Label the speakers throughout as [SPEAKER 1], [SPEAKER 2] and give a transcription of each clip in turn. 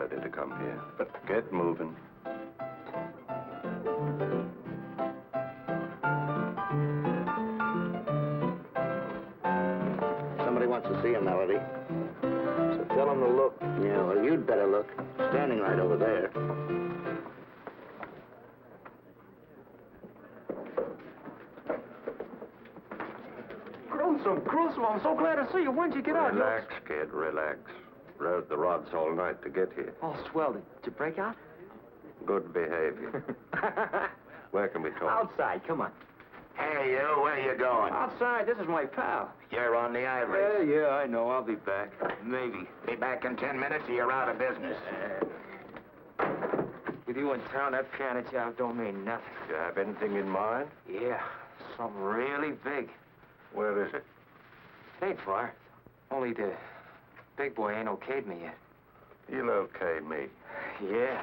[SPEAKER 1] Melody to come here, but get moving.
[SPEAKER 2] Somebody wants to see you, Melody. So tell him to look. Yeah, well, you'd better look. Standing right over there.
[SPEAKER 3] Gruesome, I'm so glad to see you. When'd you get out?
[SPEAKER 1] Relax, kid, relax. Rode the rods all night to get here.
[SPEAKER 3] Oh, swell. Did you break out?
[SPEAKER 1] Good behavior. Where can we talk?
[SPEAKER 3] Outside, come on.
[SPEAKER 2] Hey, you, where you going?
[SPEAKER 3] Outside, this is my pal.
[SPEAKER 2] You're on the ivory.
[SPEAKER 3] Yeah, I know. I'll be back. Maybe.
[SPEAKER 2] Be back in 10 minutes or you're out of business.
[SPEAKER 3] With you in town, that piano job don't mean nothing.
[SPEAKER 1] Do you have anything in mind?
[SPEAKER 3] Yeah, something really big.
[SPEAKER 1] Where is it?
[SPEAKER 3] It ain't far. Only the big boy ain't okayed me yet.
[SPEAKER 1] He'll okay me.
[SPEAKER 3] Yeah,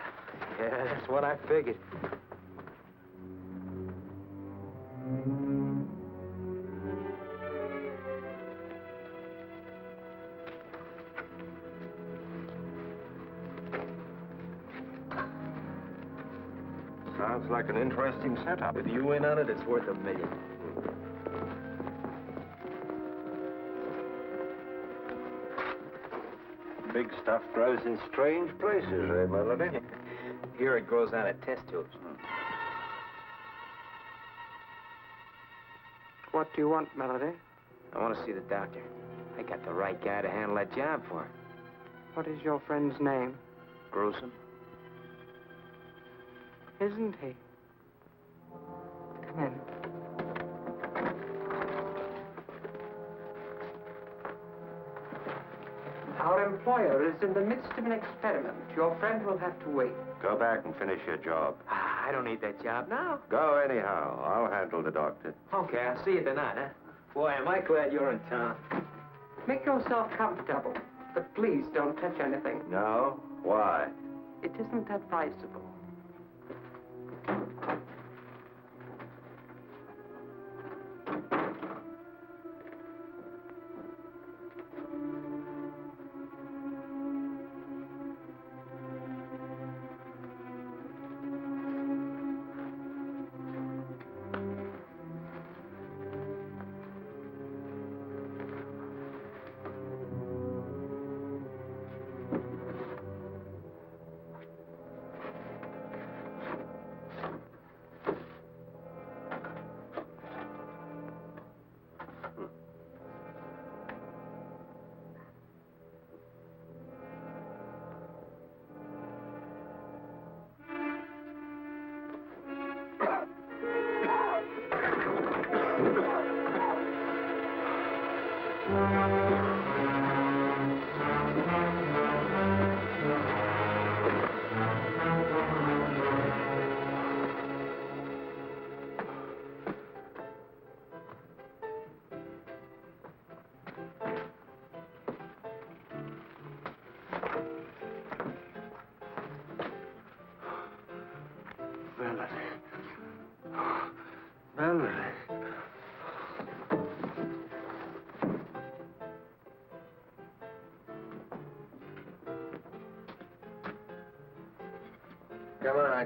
[SPEAKER 3] that's what I figured.
[SPEAKER 1] Sounds like an interesting setup.
[SPEAKER 3] With you in on it, it's worth $1 million.
[SPEAKER 1] Big stuff grows in strange places, eh, Melody?
[SPEAKER 3] Here it grows out of test tubes.
[SPEAKER 4] What do you want, Melody?
[SPEAKER 3] I want to see the doctor. I got the right guy to handle that job for her.
[SPEAKER 4] What is your friend's name?
[SPEAKER 3] Gruesome.
[SPEAKER 4] Isn't he? Come in. Our employer is in the midst of an experiment. Your friend will have to wait.
[SPEAKER 1] Go back and finish your job.
[SPEAKER 3] I don't need that job now.
[SPEAKER 1] Go anyhow. I'll handle the doctor.
[SPEAKER 3] Okay, I'll see you tonight, huh? Boy, am I glad you're in town.
[SPEAKER 4] Make yourself comfortable, but please don't touch anything.
[SPEAKER 1] No? Why?
[SPEAKER 4] It isn't advisable.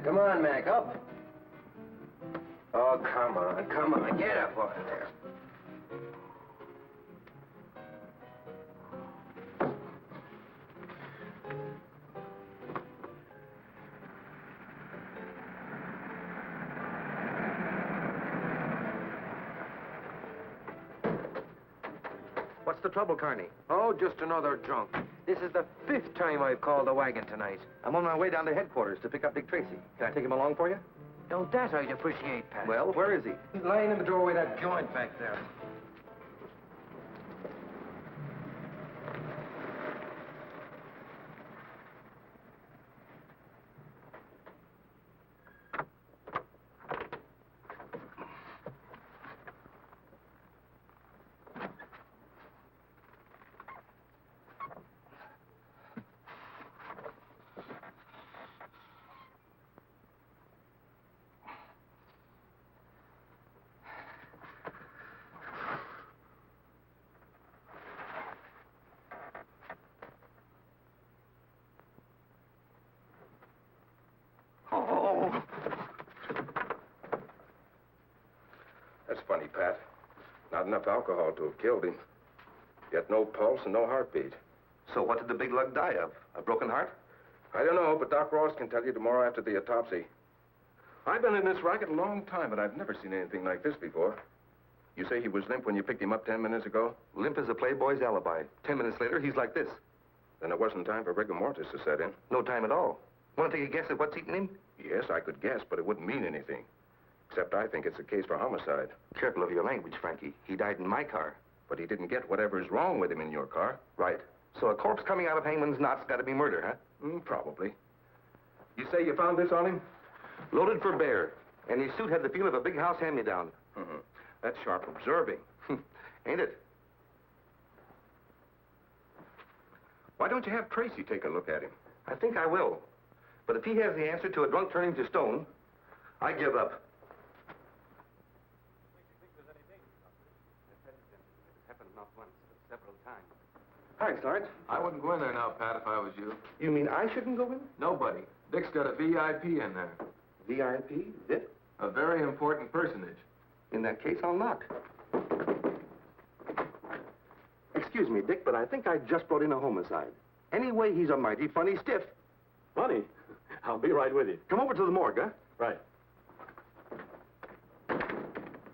[SPEAKER 3] Come on, Mac, up. Oh, come on, get up over there. What's the trouble, Carney? Oh, just another drunk. This is the 5th time I've called the wagon tonight. I'm on my way down to headquarters to pick up Big Tracy. Can I take him along for you?
[SPEAKER 4] Now that I'd appreciate, Pat.
[SPEAKER 3] Well, where is he? He's lying in the doorway of that joint back there. Oh!
[SPEAKER 1] That's funny, Pat. Not enough alcohol to have killed him. Yet no pulse and no heartbeat.
[SPEAKER 3] So what did the big lug die of? A broken heart?
[SPEAKER 1] I don't know, but Doc Ross can tell you tomorrow after the autopsy. I've been in this racket a long time, but I've never seen anything like this before. You say he was limp when you picked him up 10 minutes ago?
[SPEAKER 3] Limp as a playboy's alibi. 10 minutes later, he's like this.
[SPEAKER 1] Then it wasn't time for rigor mortis to set in.
[SPEAKER 3] No time at all. Want to take a guess at what's eating him?
[SPEAKER 1] Yes, I could guess, but it wouldn't mean anything. Except I think it's a case for homicide.
[SPEAKER 3] Careful of your language, Frankie. He died in my car.
[SPEAKER 1] But he didn't get whatever's wrong with him in your car.
[SPEAKER 3] Right. So a corpse coming out of hangman's knot's got to be murder, huh?
[SPEAKER 1] Probably. You say you found this on him?
[SPEAKER 3] Loaded for bear. And his suit had the feel of a big house hand-me-down.
[SPEAKER 1] That's sharp observing.
[SPEAKER 3] Ain't it?
[SPEAKER 1] Why don't you have Tracy take a look at him?
[SPEAKER 3] I think I will. But if he has the answer to a drunk turning to stone, I give up. Happened not once, but several times. Hi, Sarge.
[SPEAKER 5] I wouldn't go in there now, Pat, if I was you.
[SPEAKER 3] You mean I shouldn't go in?
[SPEAKER 5] Nobody. Dick's got a VIP in there.
[SPEAKER 3] VIP? Zip?
[SPEAKER 5] A very important personage.
[SPEAKER 3] In that case, I'll knock. Excuse me, Dick, but I think I just brought in a homicide. Anyway, he's a mighty funny stiff.
[SPEAKER 6] Funny? I'll be right with you.
[SPEAKER 3] Come over to the morgue, huh?
[SPEAKER 6] Right.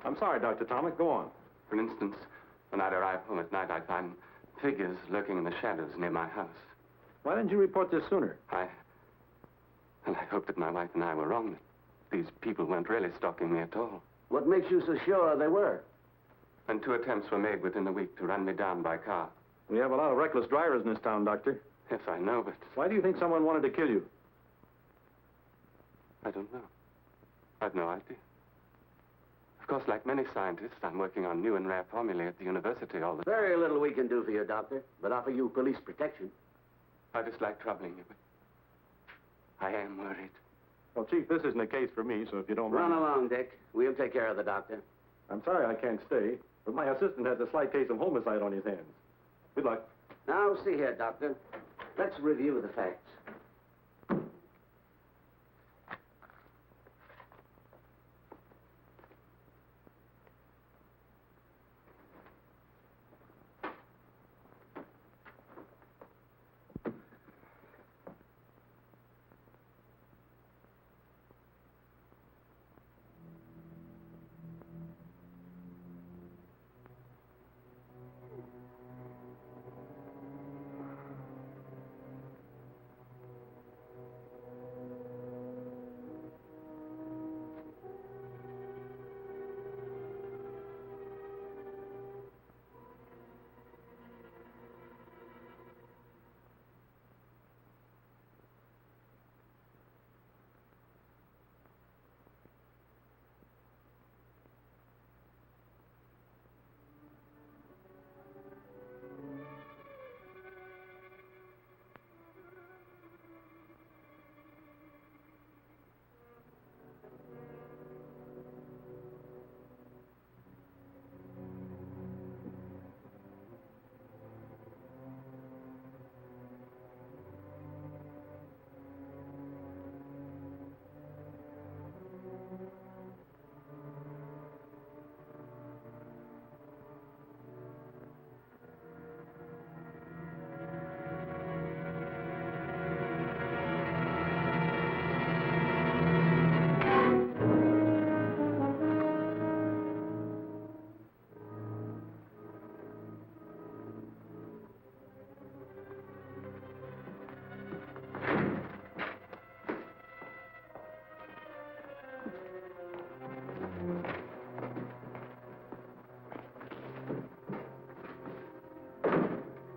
[SPEAKER 6] I'm sorry, Dr. Tomic. Go on.
[SPEAKER 7] For instance, when I arrive home at night, I find figures lurking in the shadows near my house.
[SPEAKER 6] Why didn't you report this sooner?
[SPEAKER 7] I hoped that my wife and I were wrong, that these people weren't really stalking me at all.
[SPEAKER 2] What makes you so sure they were?
[SPEAKER 7] And 2 attempts were made within a week to run me down by car.
[SPEAKER 6] We have a lot of reckless drivers in this town, Doctor.
[SPEAKER 7] Yes, I know, but
[SPEAKER 6] Why do you think someone wanted to kill you?
[SPEAKER 7] I don't know. I've no idea. Of course, like many scientists, I'm working on new and rare formulae at the university all the time.
[SPEAKER 2] Very little we can do for you, Doctor, but offer you police protection.
[SPEAKER 7] I dislike troubling you, but I am worried.
[SPEAKER 6] Well, Chief, this isn't a case for me, so if you don't
[SPEAKER 2] Run
[SPEAKER 6] mind...
[SPEAKER 2] along, Dick. We'll take care of the doctor.
[SPEAKER 6] I'm sorry I can't stay, but my assistant has a slight case of homicide on his hands. Good luck.
[SPEAKER 2] Now, see here, Doctor. Let's review the facts.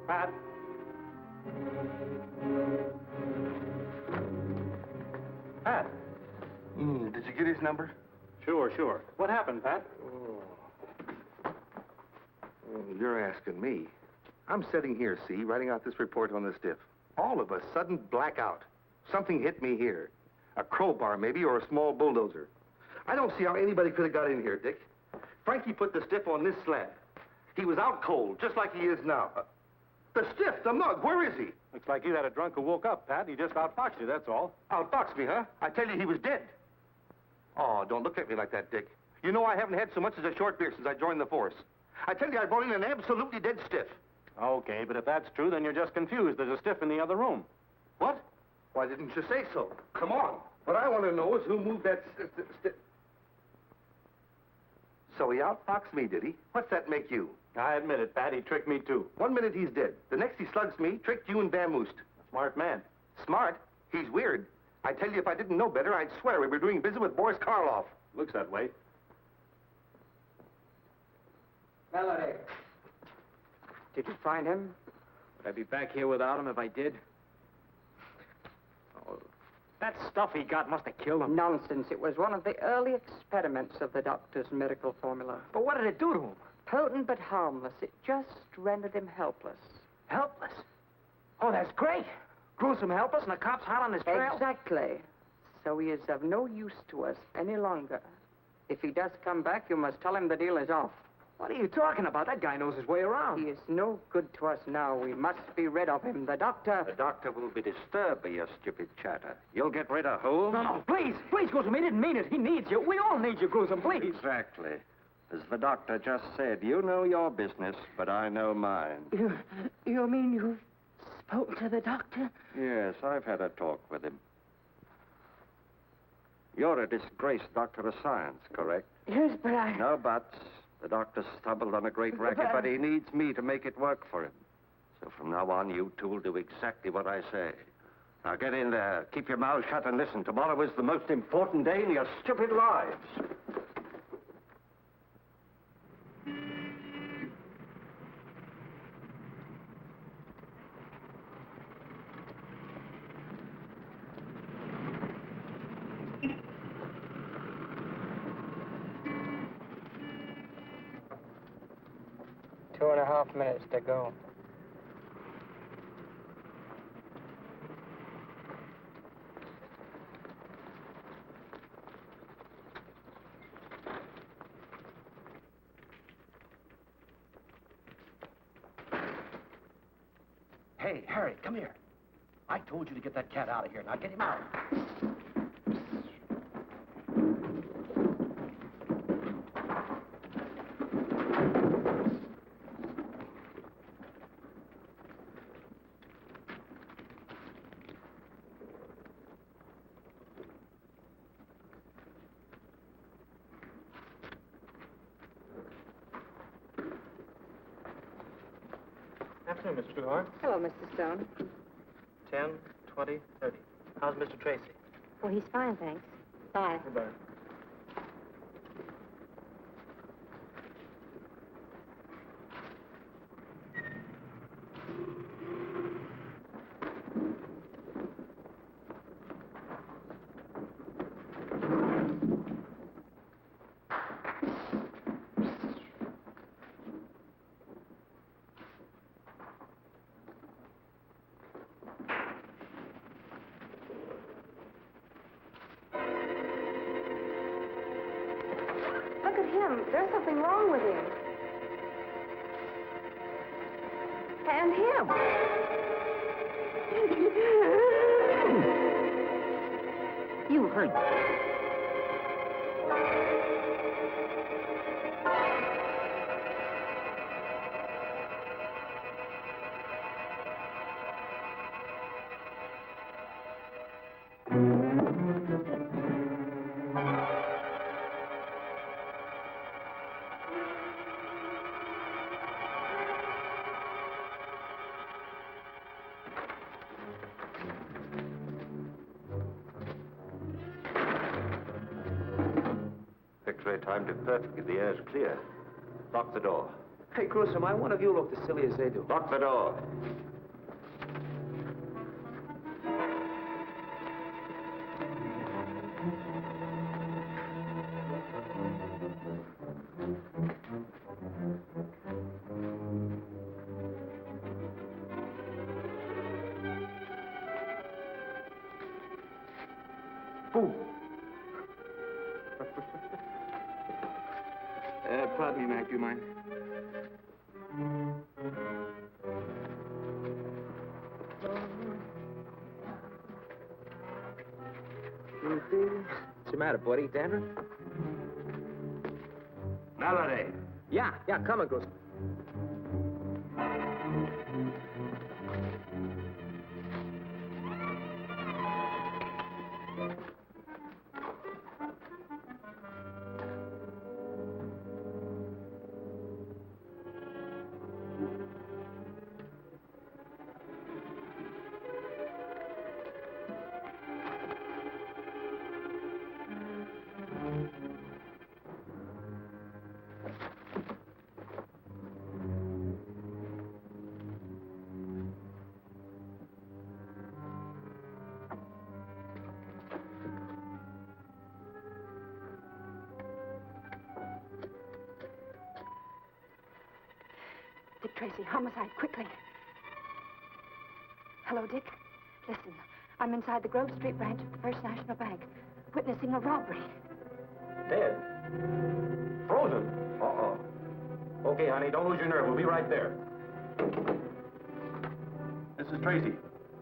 [SPEAKER 6] Pat? Pat?
[SPEAKER 3] Did you get his number?
[SPEAKER 6] Sure. What happened, Pat?
[SPEAKER 3] You're asking me. I'm sitting here, see, writing out this report on the stiff. All of a sudden, blackout. Something hit me here. A crowbar, maybe, or a small bulldozer. I don't see how anybody could have got in here, Dick. Frankie put the stiff on this slab. He was out cold, just like he is now. The stiff, the mug, where is he?
[SPEAKER 6] Looks like you had a drunk who woke up, Pat. He just outfoxed you, that's all.
[SPEAKER 3] Outfoxed me, huh? I tell you, he was dead. Oh, don't look at me like that, Dick. You know I haven't had so much as a short beer since I joined the force. I tell you, I brought in an absolutely dead stiff.
[SPEAKER 6] Okay, but if that's true, then you're just confused. There's a stiff in the other room.
[SPEAKER 3] What? Why didn't you say so? Come on. What I want to know is who moved that stiff. So he outfoxed me, did he? What's that make you?
[SPEAKER 6] I admit it, Pat. He tricked me, too.
[SPEAKER 3] 1 minute he's dead. The next he slugs me, tricked you and vamoosed.
[SPEAKER 6] Smart man.
[SPEAKER 3] Smart? He's weird. I tell you, if I didn't know better, I'd swear we were doing business with Boris Karloff.
[SPEAKER 6] Looks that way.
[SPEAKER 4] Melody. Did you find him?
[SPEAKER 8] Would I be back here without him if I did? Oh, that stuff he got must have killed him.
[SPEAKER 4] Nonsense. It was one of the early experiments of the doctor's miracle formula.
[SPEAKER 8] But what did it do to him?
[SPEAKER 4] Potent but harmless. It just rendered him helpless.
[SPEAKER 8] Helpless? Oh, that's great. Gruesome helpless and the cops hot on his trail?
[SPEAKER 4] Exactly. So he is of no use to us any longer. If he does come back, you must tell him the deal is off.
[SPEAKER 8] What are you talking about? That guy knows his way around.
[SPEAKER 4] He is no good to us now. We must be rid of him. The doctor...
[SPEAKER 2] The doctor will be disturbed by your stupid chatter. You'll get rid of Holmes?
[SPEAKER 8] No, please, Gruesome. He didn't mean it. He needs you. We all need you, Gruesome, please.
[SPEAKER 2] Exactly. As the doctor just said, you know your business, but I know mine.
[SPEAKER 4] You mean you've spoken to the doctor?
[SPEAKER 2] Yes, I've had a talk with him. You're a disgraced doctor of science, correct?
[SPEAKER 4] Yes, but I...
[SPEAKER 2] No buts. The doctor stumbled on a great racket, but he needs me to make it work for him. So from now on, you two will do exactly what I say. Now get in there, keep your mouth shut, and listen. Tomorrow is the most important day in your stupid lives.
[SPEAKER 4] Two and a half minutes to go.
[SPEAKER 9] Hey, Harry, come here. I told you to get that cat out of here. Now get him out.
[SPEAKER 10] Afternoon, Mr. Duhart.
[SPEAKER 11] Hello, Mr. Stone.
[SPEAKER 10] 10, 20, 30. How's Mr. Tracy?
[SPEAKER 11] Oh, he's fine, thanks. Bye.
[SPEAKER 10] Goodbye.
[SPEAKER 11] Look at him. There's something wrong with him. And him.
[SPEAKER 9] You heard me.
[SPEAKER 2] X-ray timed it perfectly. The air's clear. Lock the door.
[SPEAKER 8] Hey, Gruesome, I wonder if you look as silly as they do.
[SPEAKER 2] Lock the door.
[SPEAKER 8] Pardon me, Mac, do you mind?
[SPEAKER 11] Oh,
[SPEAKER 8] matter, buddy? Dandruff?
[SPEAKER 9] Melody.
[SPEAKER 8] Yeah, coming, Gruesome.
[SPEAKER 11] Dick Tracy, homicide, quickly. Hello, Dick. Listen, I'm inside the Grove Street branch of the First National Bank, witnessing a robbery.
[SPEAKER 6] Dead? Frozen? Uh-oh. Okay, honey, don't lose your nerve. We'll be right there. This is Tracy.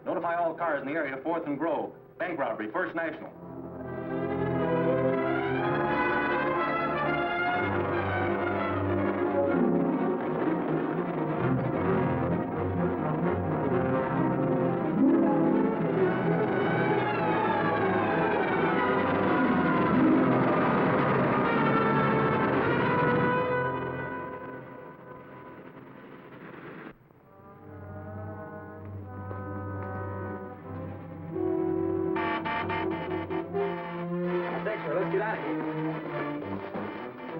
[SPEAKER 6] Notify all cars in the area, 4th and Grove. Bank robbery, First National. Let's get out of here.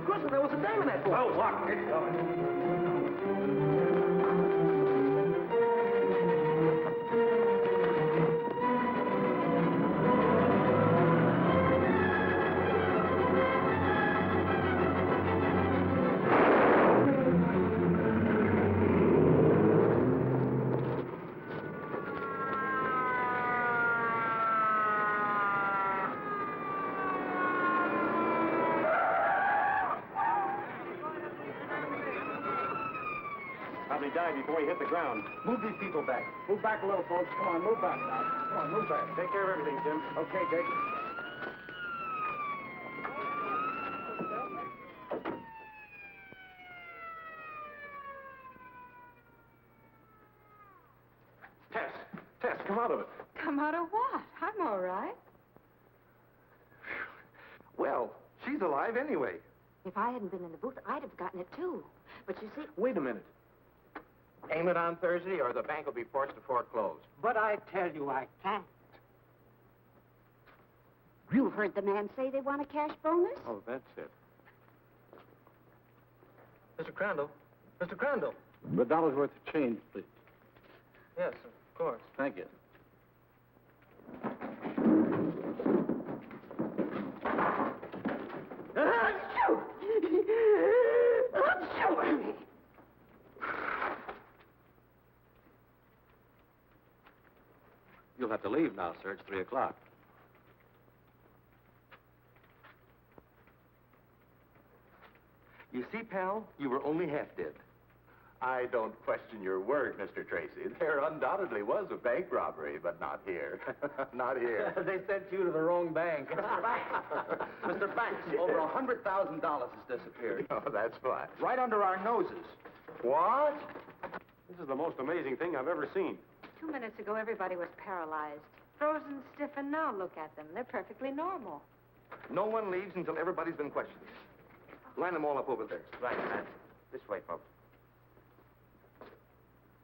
[SPEAKER 6] Gruesome, there was a dame in that boat. Oh, look, it's coming. Probably died before he hit the ground. Move these people back. Move back a little, folks. Come on, move back now. Come on, move back. Take care of everything, Jim. Okay, Jake. Tess, come out of it.
[SPEAKER 4] Come out of what? I'm all right.
[SPEAKER 3] Well, she's alive anyway.
[SPEAKER 11] If I hadn't been in the booth, I'd have gotten it, too. But you see...
[SPEAKER 6] Wait a minute.
[SPEAKER 8] Aim it on Thursday, or the bank will be forced to foreclose.
[SPEAKER 10] But I tell you, I can't.
[SPEAKER 11] You heard the man say they want a cash bonus?
[SPEAKER 6] Oh, that's it.
[SPEAKER 10] Mr. Crandall. Mr. Crandall.
[SPEAKER 6] $1 worth of change, please.
[SPEAKER 10] Yes, of course.
[SPEAKER 6] Thank you. You'll have to leave now, sir. It's 3 o'clock.
[SPEAKER 3] You see, pal, you were only half dead.
[SPEAKER 12] I don't question your word, Mr. Tracy. There undoubtedly was a bank robbery, but not here. Not here.
[SPEAKER 8] They sent you to the wrong bank. Mr. Banks, over $100,000 has disappeared.
[SPEAKER 12] Oh, that's fine.
[SPEAKER 8] Right under our noses.
[SPEAKER 12] What?
[SPEAKER 6] This is the most amazing thing I've ever seen.
[SPEAKER 11] 2 minutes ago, everybody was paralyzed. Frozen stiff, and now look at them. They're perfectly normal.
[SPEAKER 3] No one leaves until everybody's been questioned. Line them all up over there.
[SPEAKER 8] Right, man. This way, folks.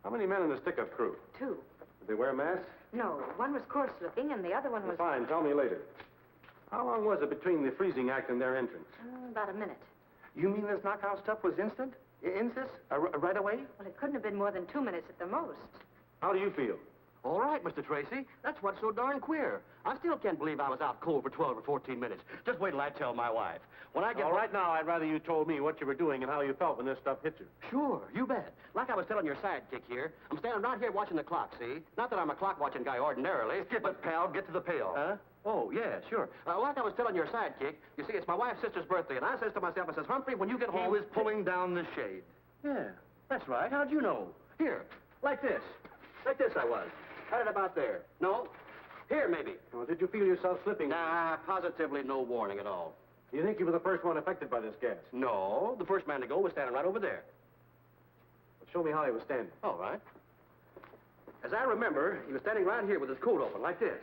[SPEAKER 6] How many men in the stick-up crew?
[SPEAKER 11] 2.
[SPEAKER 6] Did they wear masks?
[SPEAKER 11] No, one was coarse-looking, and the other one was...
[SPEAKER 6] Fine, tell me later. How long was it between the freezing act and their entrance?
[SPEAKER 11] About a minute.
[SPEAKER 3] You mean this knockout stuff was instant? Insist? Right away?
[SPEAKER 11] Well, it couldn't have been more than 2 minutes at the most.
[SPEAKER 6] How do you feel?
[SPEAKER 9] All right, Mr. Tracy. That's what's so darn queer. I still can't believe I was out cold for 12 or 14 minutes. Just wait till I tell my wife. When I get
[SPEAKER 6] All right, now, I'd rather you told me what you were doing and how you felt when this stuff hit you.
[SPEAKER 9] Sure, you bet. Like I was telling your sidekick here, I'm standing right here watching the clock, see? Not that I'm a clock-watching guy ordinarily.
[SPEAKER 3] Skip it, pal. Get to the payoff.
[SPEAKER 9] Huh? Oh, yeah, sure. Like I was telling your sidekick, you see, it's my wife's sister's birthday, and I says to myself, I says, Humphrey, when you get home...
[SPEAKER 3] He was pulling down the shade.
[SPEAKER 9] Yeah, that's right. How'd you know? Here, like this. Like this I was. Had it about there. No, Here, maybe.
[SPEAKER 6] Well, did you feel yourself slipping?
[SPEAKER 9] Nah, positively no warning at all.
[SPEAKER 6] Do you think you were the first one affected by this gas?
[SPEAKER 9] No, the first man to go was standing right over there.
[SPEAKER 6] Well, show me how he was standing.
[SPEAKER 9] All right. As I remember, he was standing right here with his coat open, like this.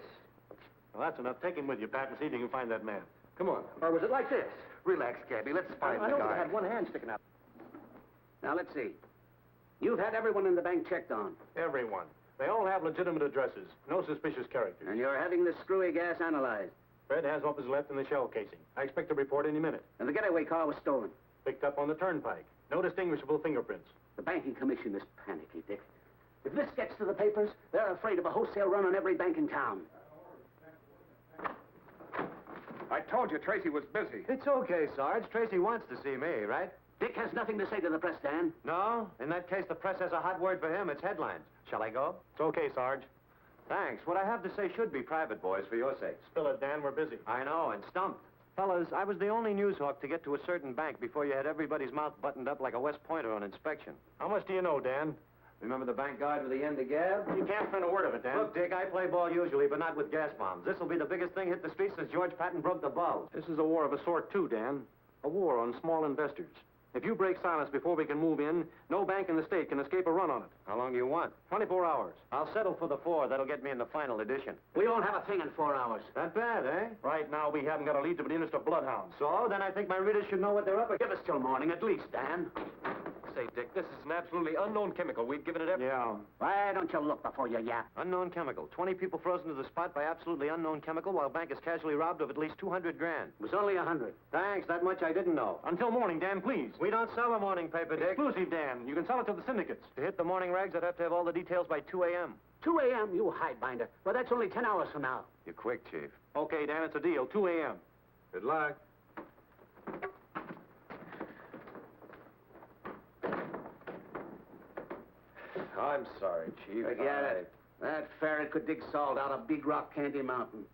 [SPEAKER 6] Well, that's enough. Take him with you, Pat, and see if you can find that man. Come on.
[SPEAKER 9] Or was it like this?
[SPEAKER 2] Relax, Cabby. Let's find
[SPEAKER 9] I
[SPEAKER 2] the
[SPEAKER 9] know
[SPEAKER 2] guy.
[SPEAKER 9] I had one hand sticking out. Now, let's see. You've had everyone in the bank checked on.
[SPEAKER 6] Everyone. They all have legitimate addresses. No suspicious characters.
[SPEAKER 9] And you're having this screwy gas analyzed.
[SPEAKER 6] Fred has what was left in the shell casing. I expect a report any minute.
[SPEAKER 9] And the getaway car was stolen.
[SPEAKER 6] Picked up on the turnpike. No distinguishable fingerprints.
[SPEAKER 9] The banking commission is panicky, Dick. If this gets to the papers, they're afraid of a wholesale run on every bank in town.
[SPEAKER 1] I told you Tracy was busy.
[SPEAKER 3] It's okay, Sarge. Tracy wants to see me, right?
[SPEAKER 9] Dick has nothing to say to the press, Dan.
[SPEAKER 3] No? In that case, the press has a hot word for him. It's headlines. Shall I go?
[SPEAKER 6] It's okay, Sarge.
[SPEAKER 3] Thanks. What I have to say should be private, boys, for your sakes.
[SPEAKER 6] Spill it, Dan. We're busy.
[SPEAKER 3] I know, and stumped. Fellas, I was the only news hawk to get to a certain bank before you had everybody's mouth buttoned up like a West Pointer on inspection.
[SPEAKER 6] How much do you know, Dan?
[SPEAKER 3] Remember the bank guard with the end of gab?
[SPEAKER 6] You can't print a word of it, Dan.
[SPEAKER 3] Look, Dick, I play ball usually, but not with gas bombs. This will be the biggest thing hit the streets since George Patton broke the bulb.
[SPEAKER 6] This is a war of a sort, too, Dan. A war on small investors. If you break silence before we can move in, no bank in the state can escape a run on it.
[SPEAKER 3] How long do you want?
[SPEAKER 6] 24 hours.
[SPEAKER 3] I'll settle for the 4. That'll get me in the final edition.
[SPEAKER 9] We won't have a thing in 4 hours.
[SPEAKER 3] That bad, eh?
[SPEAKER 6] Right now, we haven't got a lead to the interest of bloodhounds.
[SPEAKER 3] So, then I think my readers should know what they're up against.
[SPEAKER 9] Give us till morning, at least, Dan.
[SPEAKER 1] Say, Dick, this is an absolutely unknown chemical. We've given it every...
[SPEAKER 6] Yeah.
[SPEAKER 9] Why don't you look before you yap?
[SPEAKER 3] Unknown chemical. 20 people frozen to the spot by absolutely unknown chemical while bank is casually robbed of at least 200 grand.
[SPEAKER 9] It was only 100.
[SPEAKER 3] Thanks, that much I didn't know.
[SPEAKER 6] Until morning, Dan, please.
[SPEAKER 3] We don't sell a morning paper, Dick.
[SPEAKER 6] Exclusive, Dan. You can sell it to the syndicates.
[SPEAKER 3] To hit the morning rags, I'd have to have all the details by 2 a.m.
[SPEAKER 9] 2 a.m., you hidebinder. Well, that's only 10 hours from now.
[SPEAKER 3] You're quick, Chief.
[SPEAKER 6] Okay, Dan, it's a deal. 2 a.m.
[SPEAKER 3] Good luck.
[SPEAKER 2] I'm sorry, Chief.
[SPEAKER 9] Forget it. That ferret could dig salt out of Big Rock Candy Mountain.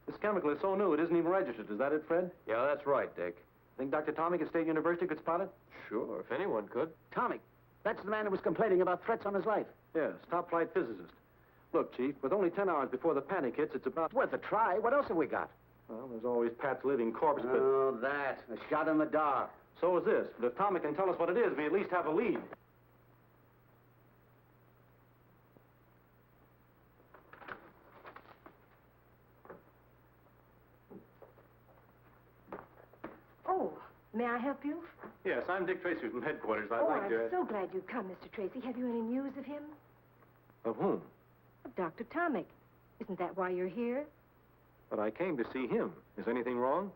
[SPEAKER 6] This chemical is so new, it isn't even registered. Is that it, Fred?
[SPEAKER 2] Yeah, that's right, Dick.
[SPEAKER 6] Think Dr. Tomic at State University could spot it?
[SPEAKER 2] Sure, if anyone could.
[SPEAKER 9] Tomic. That's the man who was complaining about threats on his life.
[SPEAKER 6] Yes, top-flight physicist. Look, Chief, with only 10 hours before the panic hits, it's about...
[SPEAKER 9] It's worth a try. What else have we got?
[SPEAKER 6] Well, there's always Pat's living corpse, but...
[SPEAKER 9] Oh, that. A shot in the dark.
[SPEAKER 6] So is this. But if Tomic can tell us what it is, we at least have a lead.
[SPEAKER 11] Oh, may I help you?
[SPEAKER 6] Yes, I'm Dick Tracy from headquarters. I'd
[SPEAKER 11] Oh,
[SPEAKER 6] like
[SPEAKER 11] I'm
[SPEAKER 6] to...
[SPEAKER 11] so glad you've come, Mr. Tracy. Have you any news of him?
[SPEAKER 6] Of whom?
[SPEAKER 11] Of Dr. Tomic. Isn't that why you're here?
[SPEAKER 6] But I came to see him. Is anything wrong?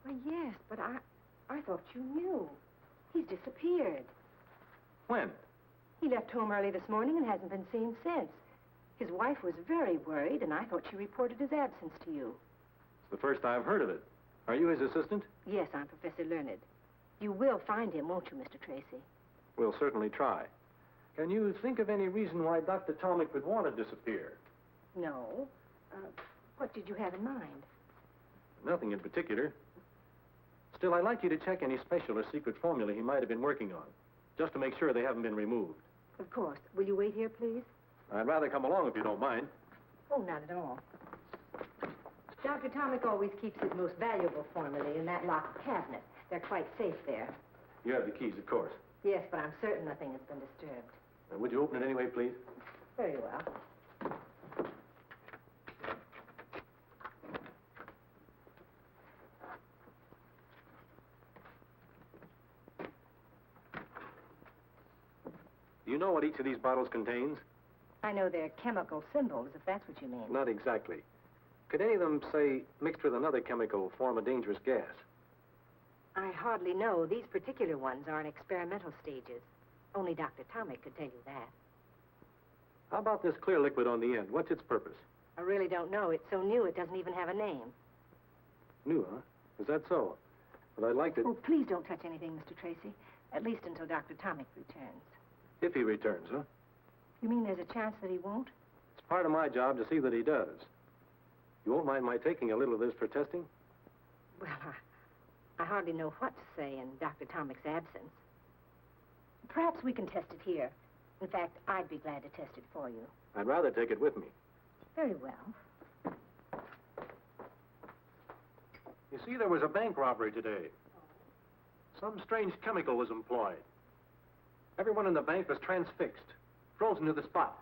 [SPEAKER 11] Why, yes, but I thought you knew. He's disappeared.
[SPEAKER 6] When?
[SPEAKER 11] He left home early this morning and hasn't been seen since. His wife was very worried, and I thought she reported his absence to you.
[SPEAKER 6] It's the first I've heard of it. Are you his assistant?
[SPEAKER 11] Yes, I'm Professor Learned. You will find him, won't you, Mr. Tracy?
[SPEAKER 6] We'll certainly try. Can you think of any reason why Dr. Tomic would want to disappear?
[SPEAKER 11] No. What did you have in mind?
[SPEAKER 6] Nothing in particular. Still, I'd like you to check any special or secret formula he might have been working on, just to make sure they haven't been removed.
[SPEAKER 11] Of course. Will you wait here, please?
[SPEAKER 6] I'd rather come along if you don't mind.
[SPEAKER 11] Oh, not at all. Dr. Tomic always keeps his most valuable formulae in that locked cabinet. They're quite safe there.
[SPEAKER 6] You have the keys, of course.
[SPEAKER 11] Yes, but I'm certain nothing has been disturbed.
[SPEAKER 6] Would you open it anyway, please?
[SPEAKER 11] Very well.
[SPEAKER 6] Do you know what each of these bottles contains?
[SPEAKER 11] I know they're chemical symbols, if that's what you mean.
[SPEAKER 6] Not exactly. Could any of them, say, mixed with another chemical, form a dangerous gas?
[SPEAKER 11] I hardly know. These particular ones are in experimental stages. Only Dr. Tomic could tell you that.
[SPEAKER 6] How about this clear liquid on the end? What's its purpose?
[SPEAKER 11] I really don't know. It's so new it doesn't even have a name.
[SPEAKER 6] New, huh? Is that so? But I'd like to...
[SPEAKER 11] Oh, please don't touch anything, Mr. Tracy. At least until Dr. Tomic returns.
[SPEAKER 6] If he returns, huh?
[SPEAKER 11] You mean there's a chance that he won't?
[SPEAKER 6] It's part of my job to see that he does. You won't mind my taking a little of this for testing?
[SPEAKER 11] Well, I hardly know what to say in Dr. Tomic's absence. Perhaps we can test it here. In fact, I'd be glad to test it for you.
[SPEAKER 6] I'd rather take it with me.
[SPEAKER 11] Very well.
[SPEAKER 6] You see, there was a bank robbery today. Some strange chemical was employed. Everyone in the bank was transfixed, frozen to the spot.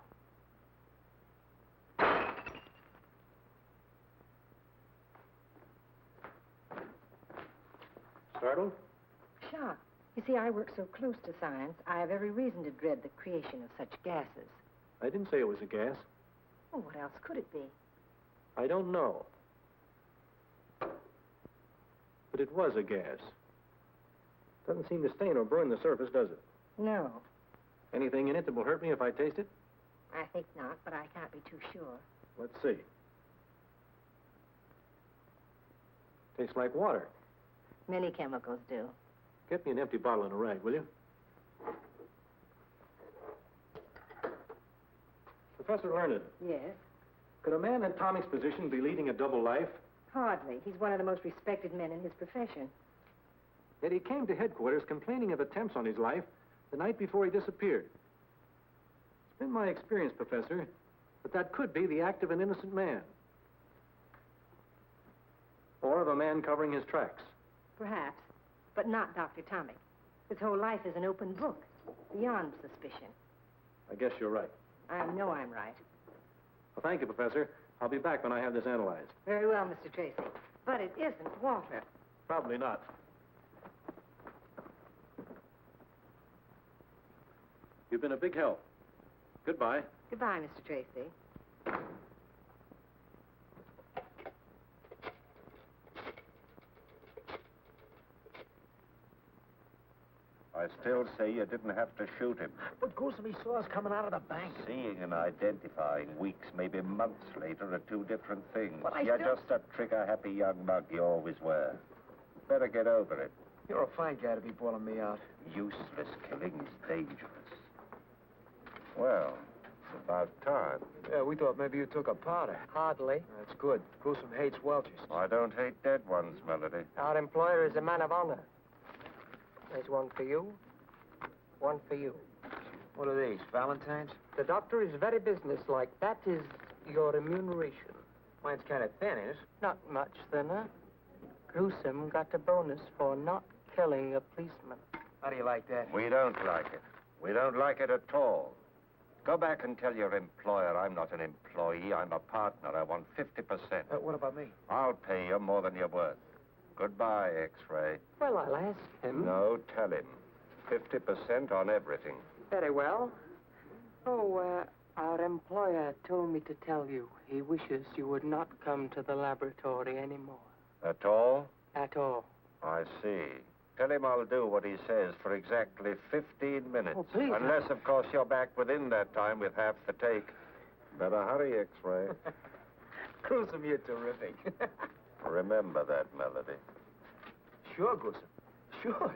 [SPEAKER 6] Startled?
[SPEAKER 11] Shocked. You see, I work so close to science, I have every reason to dread the creation of such gases.
[SPEAKER 6] I didn't say it was a gas.
[SPEAKER 11] Well, what else could it be?
[SPEAKER 6] I don't know. But it was a gas. Doesn't seem to stain or burn the surface, does it?
[SPEAKER 11] No,
[SPEAKER 6] Anything in it that will hurt me if I taste it?
[SPEAKER 11] I think not, but I can't be too sure.
[SPEAKER 6] Let's see. Tastes like water.
[SPEAKER 11] Many chemicals do.
[SPEAKER 6] Get me an empty bottle and a rag, will you? Professor Learned,
[SPEAKER 11] Yes?
[SPEAKER 6] could a man in Tommy's position be leading a double life?
[SPEAKER 11] Hardly. He's one of the most respected men in his profession.
[SPEAKER 6] Yet he came to headquarters complaining of attempts on his life the night before he disappeared. It's been my experience, Professor, that could be the act of an innocent man. Or of a man covering his tracks.
[SPEAKER 11] Perhaps, but not Dr. Tommy. His whole life is an open book, beyond suspicion.
[SPEAKER 6] I guess you're right.
[SPEAKER 11] I know I'm right.
[SPEAKER 6] Well, thank you, Professor. I'll be back when I have this analyzed.
[SPEAKER 11] Very well, Mr. Tracy. But it isn't water.
[SPEAKER 6] Probably not. You've been a big help. Goodbye.
[SPEAKER 11] Goodbye, Mr. Tracy.
[SPEAKER 2] I still say you didn't have to shoot him.
[SPEAKER 8] But Gruesome, he saw us coming out of the bank.
[SPEAKER 2] Seeing and identifying weeks, maybe months later, are two different things.
[SPEAKER 8] But I
[SPEAKER 2] You're
[SPEAKER 8] still-
[SPEAKER 2] just a trigger-happy young mug you always were. Better get over it.
[SPEAKER 8] You're a fine guy to be bawling me out.
[SPEAKER 2] Useless killing is dangerous. Well, it's about time.
[SPEAKER 8] Yeah, we thought maybe you took a powder.
[SPEAKER 10] Hardly.
[SPEAKER 8] That's good. Gruesome hates welchers.
[SPEAKER 2] I don't hate dead ones, Melody.
[SPEAKER 10] Our employer is a man of honor. There's one for you, one for you.
[SPEAKER 8] What are these, Valentine's?
[SPEAKER 10] The doctor is very businesslike. That is your remuneration.
[SPEAKER 8] Mine's kind of thin, ain't it?
[SPEAKER 10] Not much thinner. Gruesome got a bonus for not killing a policeman.
[SPEAKER 8] How do you like that?
[SPEAKER 2] We don't like it. We don't like it at all. Go back and tell your employer I'm not an employee. I'm a partner. I want 50%.
[SPEAKER 8] What about me?
[SPEAKER 2] I'll pay you more than you're worth. Goodbye, X-Ray.
[SPEAKER 10] Well, I'll ask him.
[SPEAKER 2] No, tell him. 50% on everything.
[SPEAKER 4] Very well. Oh, our employer told me to tell you he wishes you would not come to the laboratory anymore.
[SPEAKER 2] At all?
[SPEAKER 4] At all.
[SPEAKER 2] I see. Tell him I'll do what he says for exactly 15 minutes.
[SPEAKER 4] Oh, please.
[SPEAKER 2] Unless, of course, you're back within that time with half the take. Better hurry, X-Ray.
[SPEAKER 8] Gruesome, you're terrific.
[SPEAKER 2] Remember that, Melody.
[SPEAKER 8] Sure, Gruesome. Sure.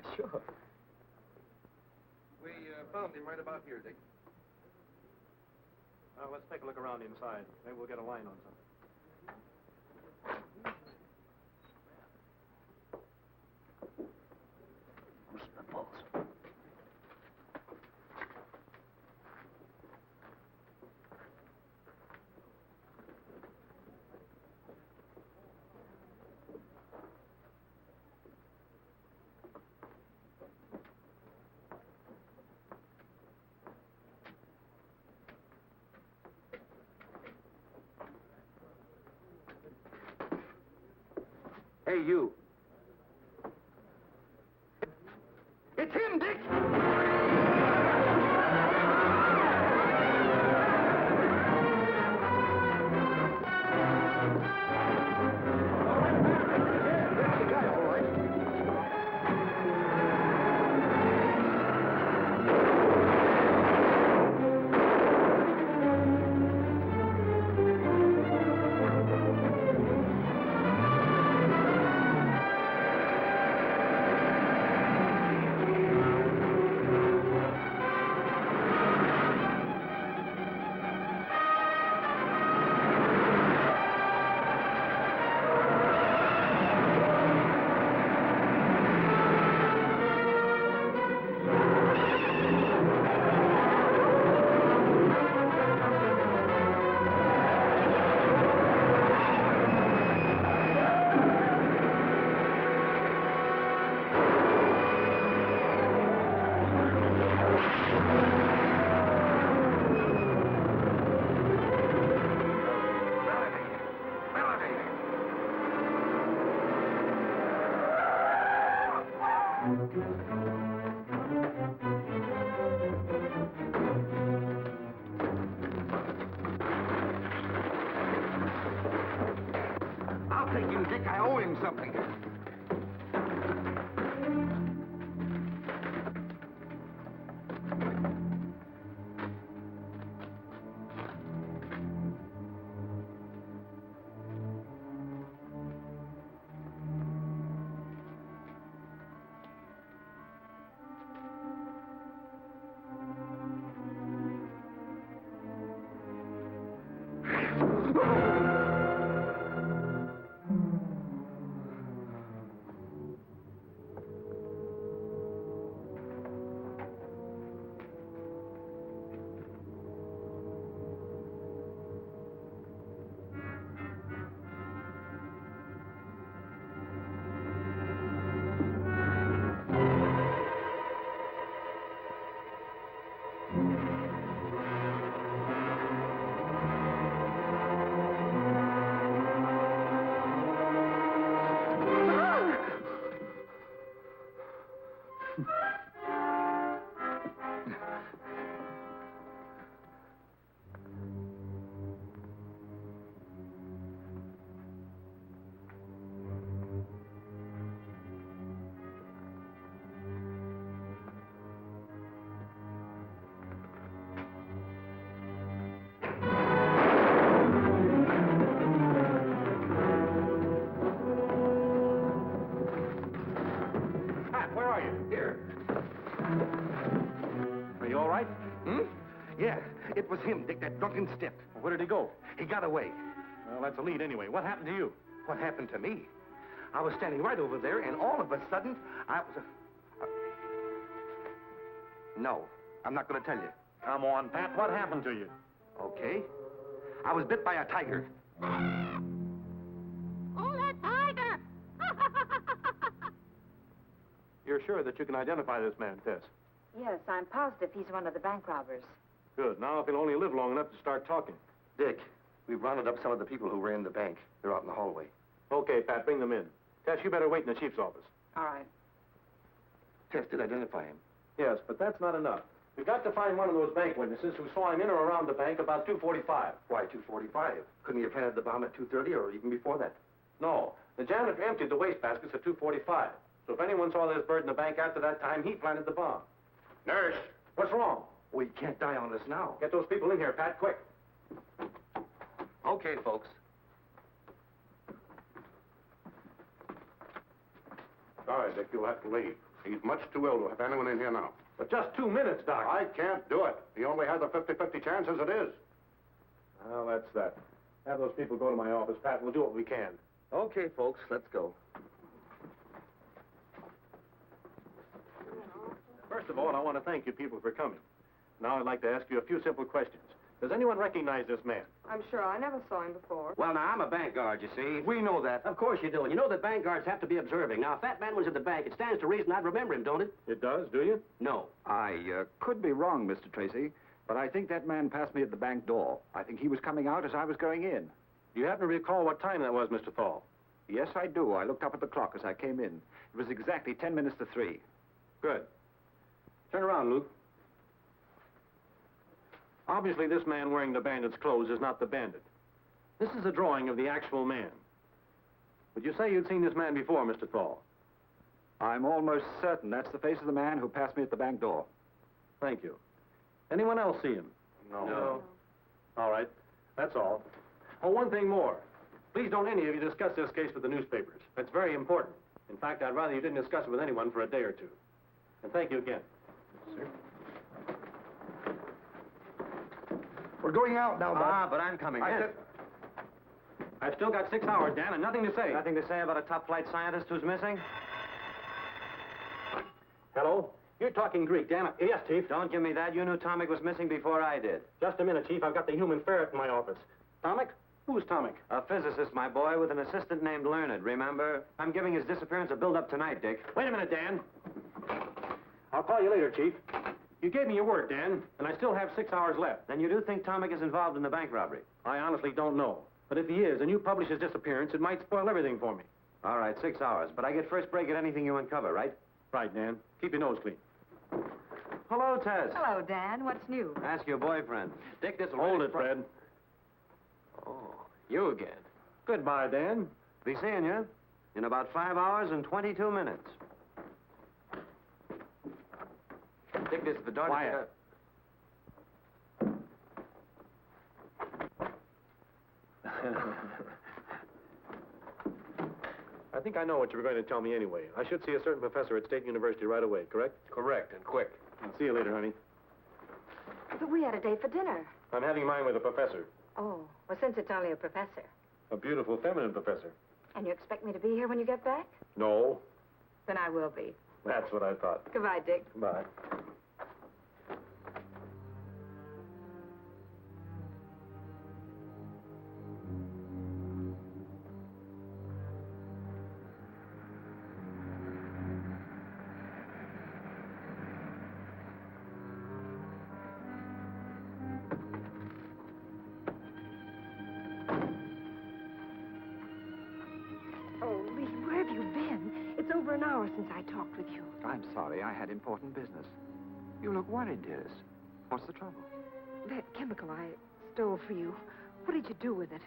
[SPEAKER 3] We found him right about here, Dick.
[SPEAKER 6] Let's take a look around inside. Maybe we'll get a line on something.
[SPEAKER 3] Hey, you. It's him, Dick! I'll take him, Dick. I owe him something. Yeah, it was him, Dick, that drunken stiff.
[SPEAKER 6] Well, where did he go?
[SPEAKER 3] He got away.
[SPEAKER 6] Well, that's a lead anyway. What happened to you?
[SPEAKER 3] What happened to me? I was standing right over there, and all of a sudden, I was... No, I'm not going to tell you.
[SPEAKER 6] Come on, Pat. What happened to you?
[SPEAKER 3] Okay. I was bit by a tiger.
[SPEAKER 13] Oh, that tiger!
[SPEAKER 6] You're sure that you can identify this man, Tess?
[SPEAKER 11] Yes, I'm positive he's one of the bank robbers.
[SPEAKER 6] Good. Now, if he'll only live long enough to start talking.
[SPEAKER 2] Dick, we've rounded up some of the people who ran the bank. They're out in the hallway.
[SPEAKER 6] Okay, Pat, bring them in. Tess, you better wait in the chief's office.
[SPEAKER 11] All right.
[SPEAKER 3] Tess did identify him.
[SPEAKER 6] Yes, but that's not enough. We've got to find one of those bank witnesses who saw him in or around the bank about 2:45.
[SPEAKER 3] Why 2:45? Couldn't he have planted the bomb at 2:30 or even before that?
[SPEAKER 6] No. The janitor emptied the wastebaskets at 2:45. So if anyone saw this bird in the bank after that time, he planted the bomb.
[SPEAKER 1] Nurse!
[SPEAKER 6] What's wrong?
[SPEAKER 3] We can't die on us now.
[SPEAKER 6] Get those people in here, Pat, quick.
[SPEAKER 3] Okay, folks.
[SPEAKER 1] Sorry, Dick, you'll have to leave. He's much too ill to have anyone in here now.
[SPEAKER 6] But just 2 minutes, Doc.
[SPEAKER 1] I can't do it. He only has a 50-50 chance as it is.
[SPEAKER 6] Well, that's that. Have those people go to my office, Pat. We'll do what we can.
[SPEAKER 3] Okay, folks, let's go.
[SPEAKER 6] First of all, I want to thank you people for coming. Now I'd like to ask you a few simple questions. Does anyone recognize this man?
[SPEAKER 4] I'm sure. I never saw him before.
[SPEAKER 9] Well, now, I'm a bank guard, you see.
[SPEAKER 3] We know that.
[SPEAKER 9] Of course you do. And you know that bank guards have to be observing. Now, if that man was at the bank, it stands to reason I'd remember him, don't it?
[SPEAKER 6] It does, do you?
[SPEAKER 9] No.
[SPEAKER 14] I could be wrong, Mr. Tracy, but I think that man passed me at the bank door. I think he was coming out as I was going in.
[SPEAKER 6] Do you happen to recall what time that was, Mr. Thal?
[SPEAKER 14] Yes, I do. I looked up at the clock as I came in. It was exactly 10 minutes to 3.
[SPEAKER 6] Good. Turn around, Luke. Obviously, this man wearing the bandit's clothes is not the bandit. This is a drawing of the actual man. Would you say you'd seen this man before, Mr. Thal?
[SPEAKER 14] I'm almost certain that's the face of the man who passed me at the bank door.
[SPEAKER 6] Thank you. Anyone else see him?
[SPEAKER 1] No.
[SPEAKER 6] All right. That's all. Oh, one thing more. Please don't any of you discuss this case with the newspapers. It's very important. In fact, I'd rather you didn't discuss it with anyone for a day or two. And thank you again.
[SPEAKER 3] Sir? We're going out now, Bob.
[SPEAKER 9] But I'm coming
[SPEAKER 3] I
[SPEAKER 9] in.
[SPEAKER 3] said...
[SPEAKER 6] I've still got 6 hours, Dan, and nothing to say.
[SPEAKER 2] Nothing to say about a top-flight scientist who's missing?
[SPEAKER 6] Hello? You're talking Greek, damn it. Yes, Chief.
[SPEAKER 2] Don't give me that. You knew Tomic was missing before I did.
[SPEAKER 6] Just a minute, Chief. I've got the human ferret in my office. Tomic? Who's Tomic?
[SPEAKER 2] A physicist, my boy, with an assistant named Learned, remember? I'm giving his disappearance a build-up tonight, Dick.
[SPEAKER 6] Wait a minute, Dan. I'll call you later, Chief. You gave me your word, Dan, and I still have 6 hours left.
[SPEAKER 2] Then you do think Tomic is involved in the bank robbery?
[SPEAKER 6] I honestly don't know. But if he is, and you publish his disappearance, it might spoil everything for me.
[SPEAKER 2] All right, 6 hours. But I get first break at anything you uncover, right?
[SPEAKER 6] Right, Dan. Keep your nose clean.
[SPEAKER 2] Hello, Tess.
[SPEAKER 11] Hello, Dan. What's new?
[SPEAKER 2] Ask your boyfriend. Dick, this will
[SPEAKER 6] Hold
[SPEAKER 2] really
[SPEAKER 6] it, Fred.
[SPEAKER 5] Oh, you again.
[SPEAKER 6] Goodbye, Dan.
[SPEAKER 2] Be seeing you in about 5 hours and 22 minutes. Dick, this is the door.
[SPEAKER 6] Quiet. I think I know what you were going to tell me anyway. I should see a certain professor at State University right away, correct?
[SPEAKER 5] Correct, and quick.
[SPEAKER 6] See you later, honey.
[SPEAKER 11] But we had a date for dinner.
[SPEAKER 6] I'm having mine with a professor.
[SPEAKER 11] Oh, well, since it's only a professor.
[SPEAKER 6] A beautiful feminine professor.
[SPEAKER 11] And you expect me to be here when you get back?
[SPEAKER 6] No.
[SPEAKER 11] Then I will be.
[SPEAKER 6] That's what I thought.
[SPEAKER 11] Goodbye, Dick.
[SPEAKER 6] Bye.
[SPEAKER 11] Oh, Lee, where have you been? It's over an hour since I talked with you.
[SPEAKER 14] I'm sorry. I had important business. You look worried, dearest. What's the trouble?
[SPEAKER 11] That chemical I stole for you, what did you do with it?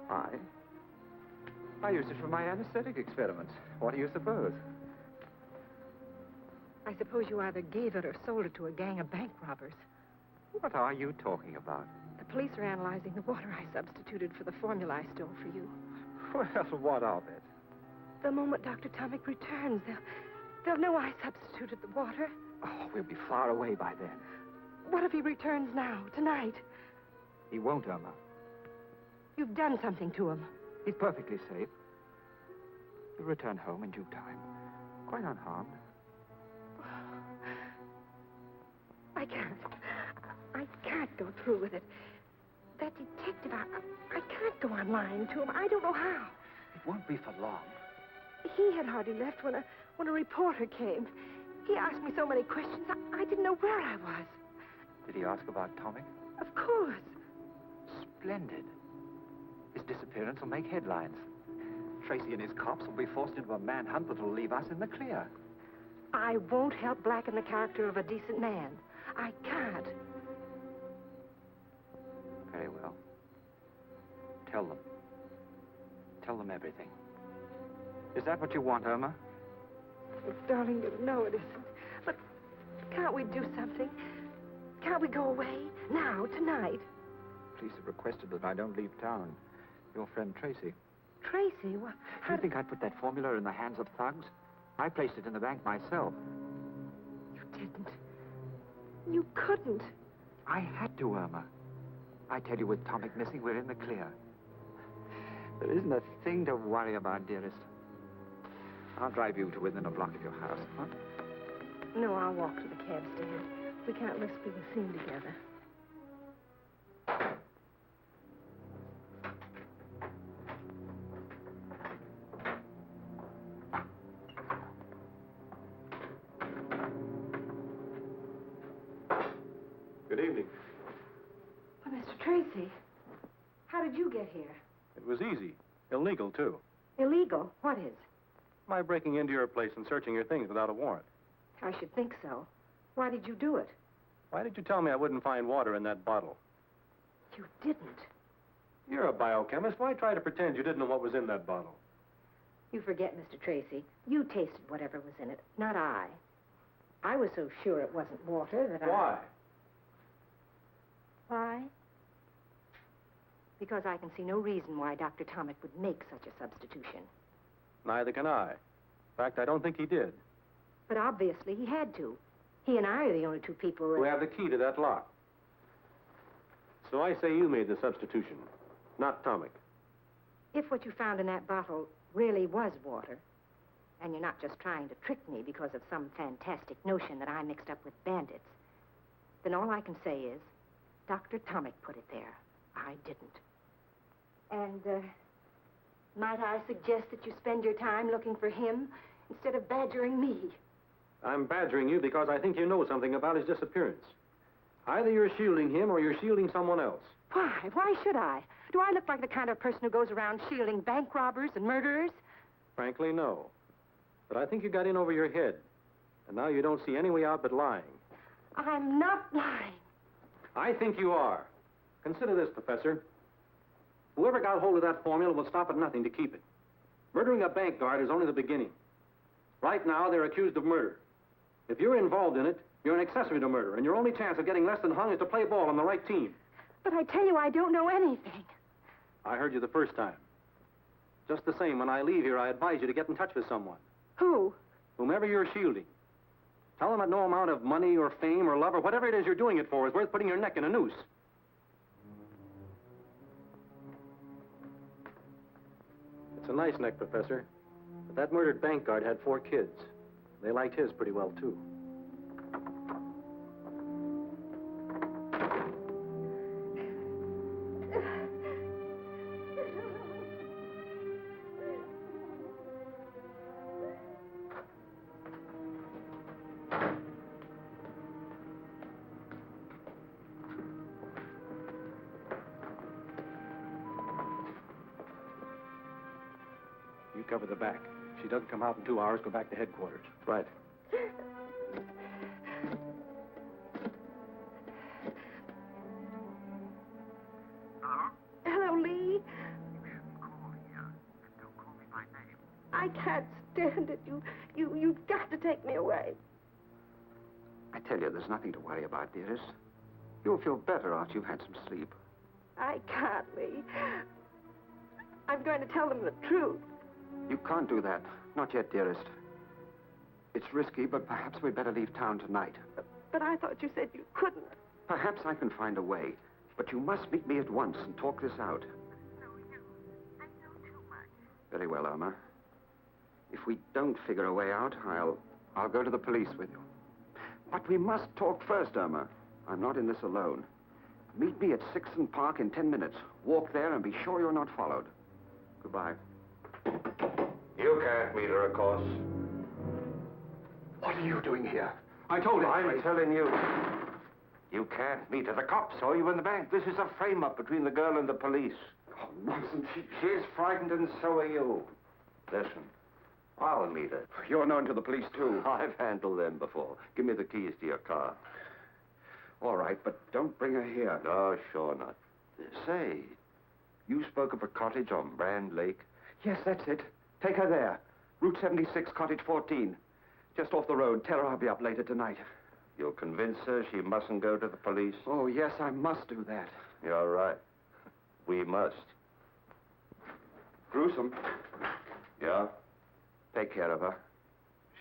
[SPEAKER 14] I used it for my anesthetic experiments. What do you suppose?
[SPEAKER 11] I suppose you either gave it or sold it to a gang of bank robbers.
[SPEAKER 14] What are you talking about?
[SPEAKER 11] The police are analyzing the water I substituted for the formula I stole for you.
[SPEAKER 14] Well, what of it?
[SPEAKER 11] The moment Dr. Tomic returns, they'll know I substituted the water.
[SPEAKER 14] Oh, we'll be far away by then.
[SPEAKER 11] What if he returns now, tonight?
[SPEAKER 14] He won't, Irma.
[SPEAKER 11] You've done something to him.
[SPEAKER 14] He's perfectly safe. He'll return home in due time, quite unharmed.
[SPEAKER 11] I can't go through with it. That detective, I can't go on lying to him. I don't know how.
[SPEAKER 14] It won't be for long.
[SPEAKER 11] He had hardly left when a reporter came. He asked me so many questions, I didn't know where I was.
[SPEAKER 14] Did he ask about Tomic?
[SPEAKER 11] Of course.
[SPEAKER 14] Splendid. His disappearance will make headlines. Tracy and his cops will be forced into a manhunt that will leave us in the clear.
[SPEAKER 11] I won't help blacken the character of a decent man. I can't.
[SPEAKER 14] Very well. Tell them. Tell them everything. Is that what you want, Irma?
[SPEAKER 11] Oh, darling, you know it isn't. But can't we do something? Can't we go away? Now, tonight?
[SPEAKER 14] Police have requested that I don't leave town. Your friend Tracy.
[SPEAKER 11] Tracy? What?
[SPEAKER 14] Do you think I'd put that formula in the hands of thugs? I placed it in the bank myself.
[SPEAKER 11] You didn't. You couldn't.
[SPEAKER 14] I had to, Irma. I tell you, with Tomic missing, we're in the clear. There isn't a thing to worry about, dearest. I'll drive you to within a block of your house, huh?
[SPEAKER 11] No, I'll walk to the cab stand. We can't risk being seen together.
[SPEAKER 6] Good evening.
[SPEAKER 11] Well, Mr. Tracy, how did you get here?
[SPEAKER 6] It was easy. Illegal, too.
[SPEAKER 11] Illegal? What is?
[SPEAKER 6] My breaking into your place and searching your things without a warrant.
[SPEAKER 11] I should think so. Why did you do it?
[SPEAKER 6] Why did you tell me I wouldn't find water in that bottle?
[SPEAKER 11] You didn't.
[SPEAKER 6] You're a biochemist. Why try to pretend you didn't know what was in that bottle?
[SPEAKER 11] You forget, Mr. Tracy. You tasted whatever was in it, not I. I was so sure it wasn't water that
[SPEAKER 6] Why?
[SPEAKER 11] Why? Because I can see no reason why Dr. Tomic would make such a substitution.
[SPEAKER 6] Neither can I. In fact, I don't think he did.
[SPEAKER 11] But obviously he had to. He and I are the only two people that...
[SPEAKER 6] Who have the key to that lock. So I say you made the substitution, not Tomic.
[SPEAKER 11] If what you found in that bottle really was water, and you're not just trying to trick me because of some fantastic notion that I mixed up with bandits, then all I can say is, Dr. Tomic put it there. I didn't. And, might I suggest that you spend your time looking for him instead of badgering me?
[SPEAKER 6] I'm badgering you because I think you know something about his disappearance. Either you're shielding him or you're shielding someone else.
[SPEAKER 11] Why? Why should I? Do I look like the kind of person who goes around shielding bank robbers and murderers?
[SPEAKER 6] Frankly, no. But I think you got in over your head. And now you don't see any way out but lying.
[SPEAKER 11] I'm not lying.
[SPEAKER 6] I think you are. Consider this, Professor. Whoever got hold of that formula will stop at nothing to keep it. Murdering a bank guard is only the beginning. Right now, they're accused of murder. If you're involved in it, you're an accessory to murder, and your only chance of getting less than hung is to play ball on the right team.
[SPEAKER 11] But I tell you, I don't know anything.
[SPEAKER 6] I heard you the first time. Just the same, when I leave here, I advise you to get in touch with someone.
[SPEAKER 11] Who?
[SPEAKER 6] Whomever you're shielding. Tell them that no amount of money or fame or love or whatever it is you're doing it for is worth putting your neck in a noose. It's a nice neck, Professor. But that murdered bank guard had 4 kids. They liked his pretty well, too. You cover the back. If she doesn't come out in 2 hours, go back to headquarters.
[SPEAKER 3] Right.
[SPEAKER 11] Hello, Lee. I can't stand it. You've got to take me away.
[SPEAKER 2] I tell you, there's nothing to worry about, dearest. You'll feel better after you've had some sleep.
[SPEAKER 11] I can't, Lee. I'm going to tell them the truth.
[SPEAKER 2] You can't do that. Not yet, dearest. It's risky, but perhaps we'd better leave town tonight.
[SPEAKER 11] But I thought you said you couldn't.
[SPEAKER 2] Perhaps I can find a way. But you must meet me at once and talk this out.
[SPEAKER 11] I know too much.
[SPEAKER 2] Very well, Irma. If we don't figure a way out, I'll go to the police with you. But we must talk first, Irma. I'm not in this alone. Meet me at 6th Park in 10 minutes. Walk there and be sure you're not followed. Goodbye. You can't meet her, of course.
[SPEAKER 3] What are you doing here?
[SPEAKER 2] I told him. I'm telling you. You can't meet her. The cops saw you in the bank. This is a frame-up between the girl and the police.
[SPEAKER 3] Oh, nonsense.
[SPEAKER 2] She's frightened and so are you. Listen, I'll meet her.
[SPEAKER 3] You're known to the police, too.
[SPEAKER 2] I've handled them before. Give me the keys to your car.
[SPEAKER 3] All right, but don't bring her here.
[SPEAKER 2] No, sure not. Say, you spoke of a cottage on Brand Lake?
[SPEAKER 3] Yes, that's it. Take her there. Route 76, Cottage 14. Just off the road. Tell her I'll be up later tonight.
[SPEAKER 2] You'll convince her she mustn't go to the police?
[SPEAKER 3] Oh, yes, I must do that.
[SPEAKER 2] You're right. We must.
[SPEAKER 3] Gruesome.
[SPEAKER 2] Yeah?
[SPEAKER 3] Take care of her.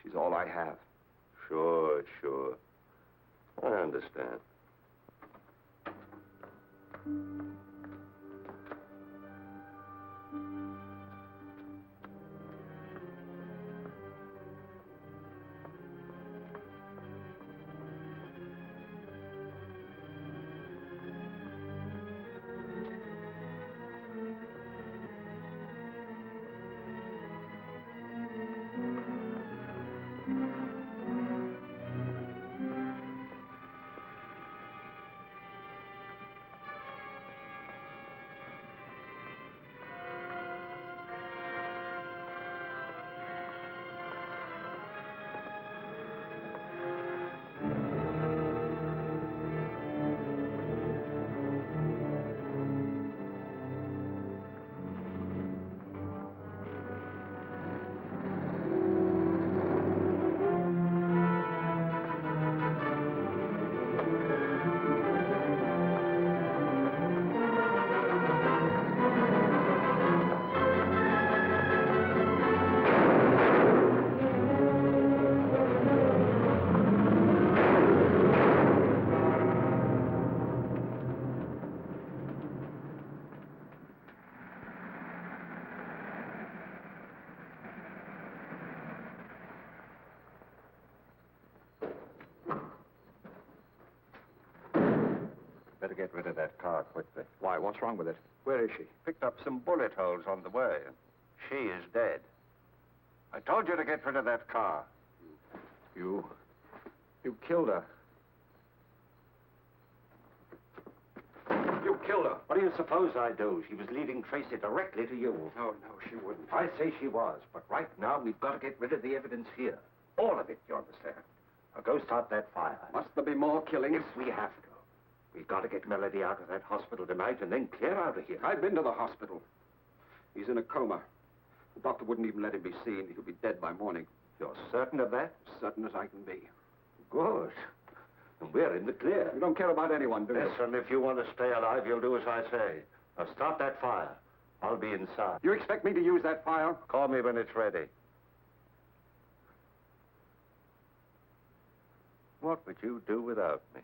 [SPEAKER 3] She's all I have.
[SPEAKER 2] Sure. I understand. Better get rid of that car quickly.
[SPEAKER 3] Why, what's wrong with it? Where is she?
[SPEAKER 2] Picked up some bullet holes on the way. She is dead. I told you to get rid of that car.
[SPEAKER 3] You killed her. You killed her.
[SPEAKER 2] What do you suppose I do? She was leading Tracy directly to you.
[SPEAKER 3] No, she wouldn't.
[SPEAKER 2] I say she was, but right now we've got to get rid of the evidence here. All of it, you understand? go start that fire.
[SPEAKER 5] Must there be more killings?
[SPEAKER 2] If we have to. We've got to get Melody out of that hospital tonight and then clear out of here.
[SPEAKER 5] I've been to the hospital. He's in a coma. The doctor wouldn't even let him be seen. He'll be dead by morning.
[SPEAKER 2] You're certain of that?
[SPEAKER 5] As certain as I can be.
[SPEAKER 2] Good. And we're in the clear.
[SPEAKER 5] You don't care about anyone, do you?
[SPEAKER 2] Listen, if you want to stay alive, you'll do as I say. Now start that fire. I'll be inside.
[SPEAKER 5] You expect me to use that fire?
[SPEAKER 2] Call me when it's ready. What would you do without me?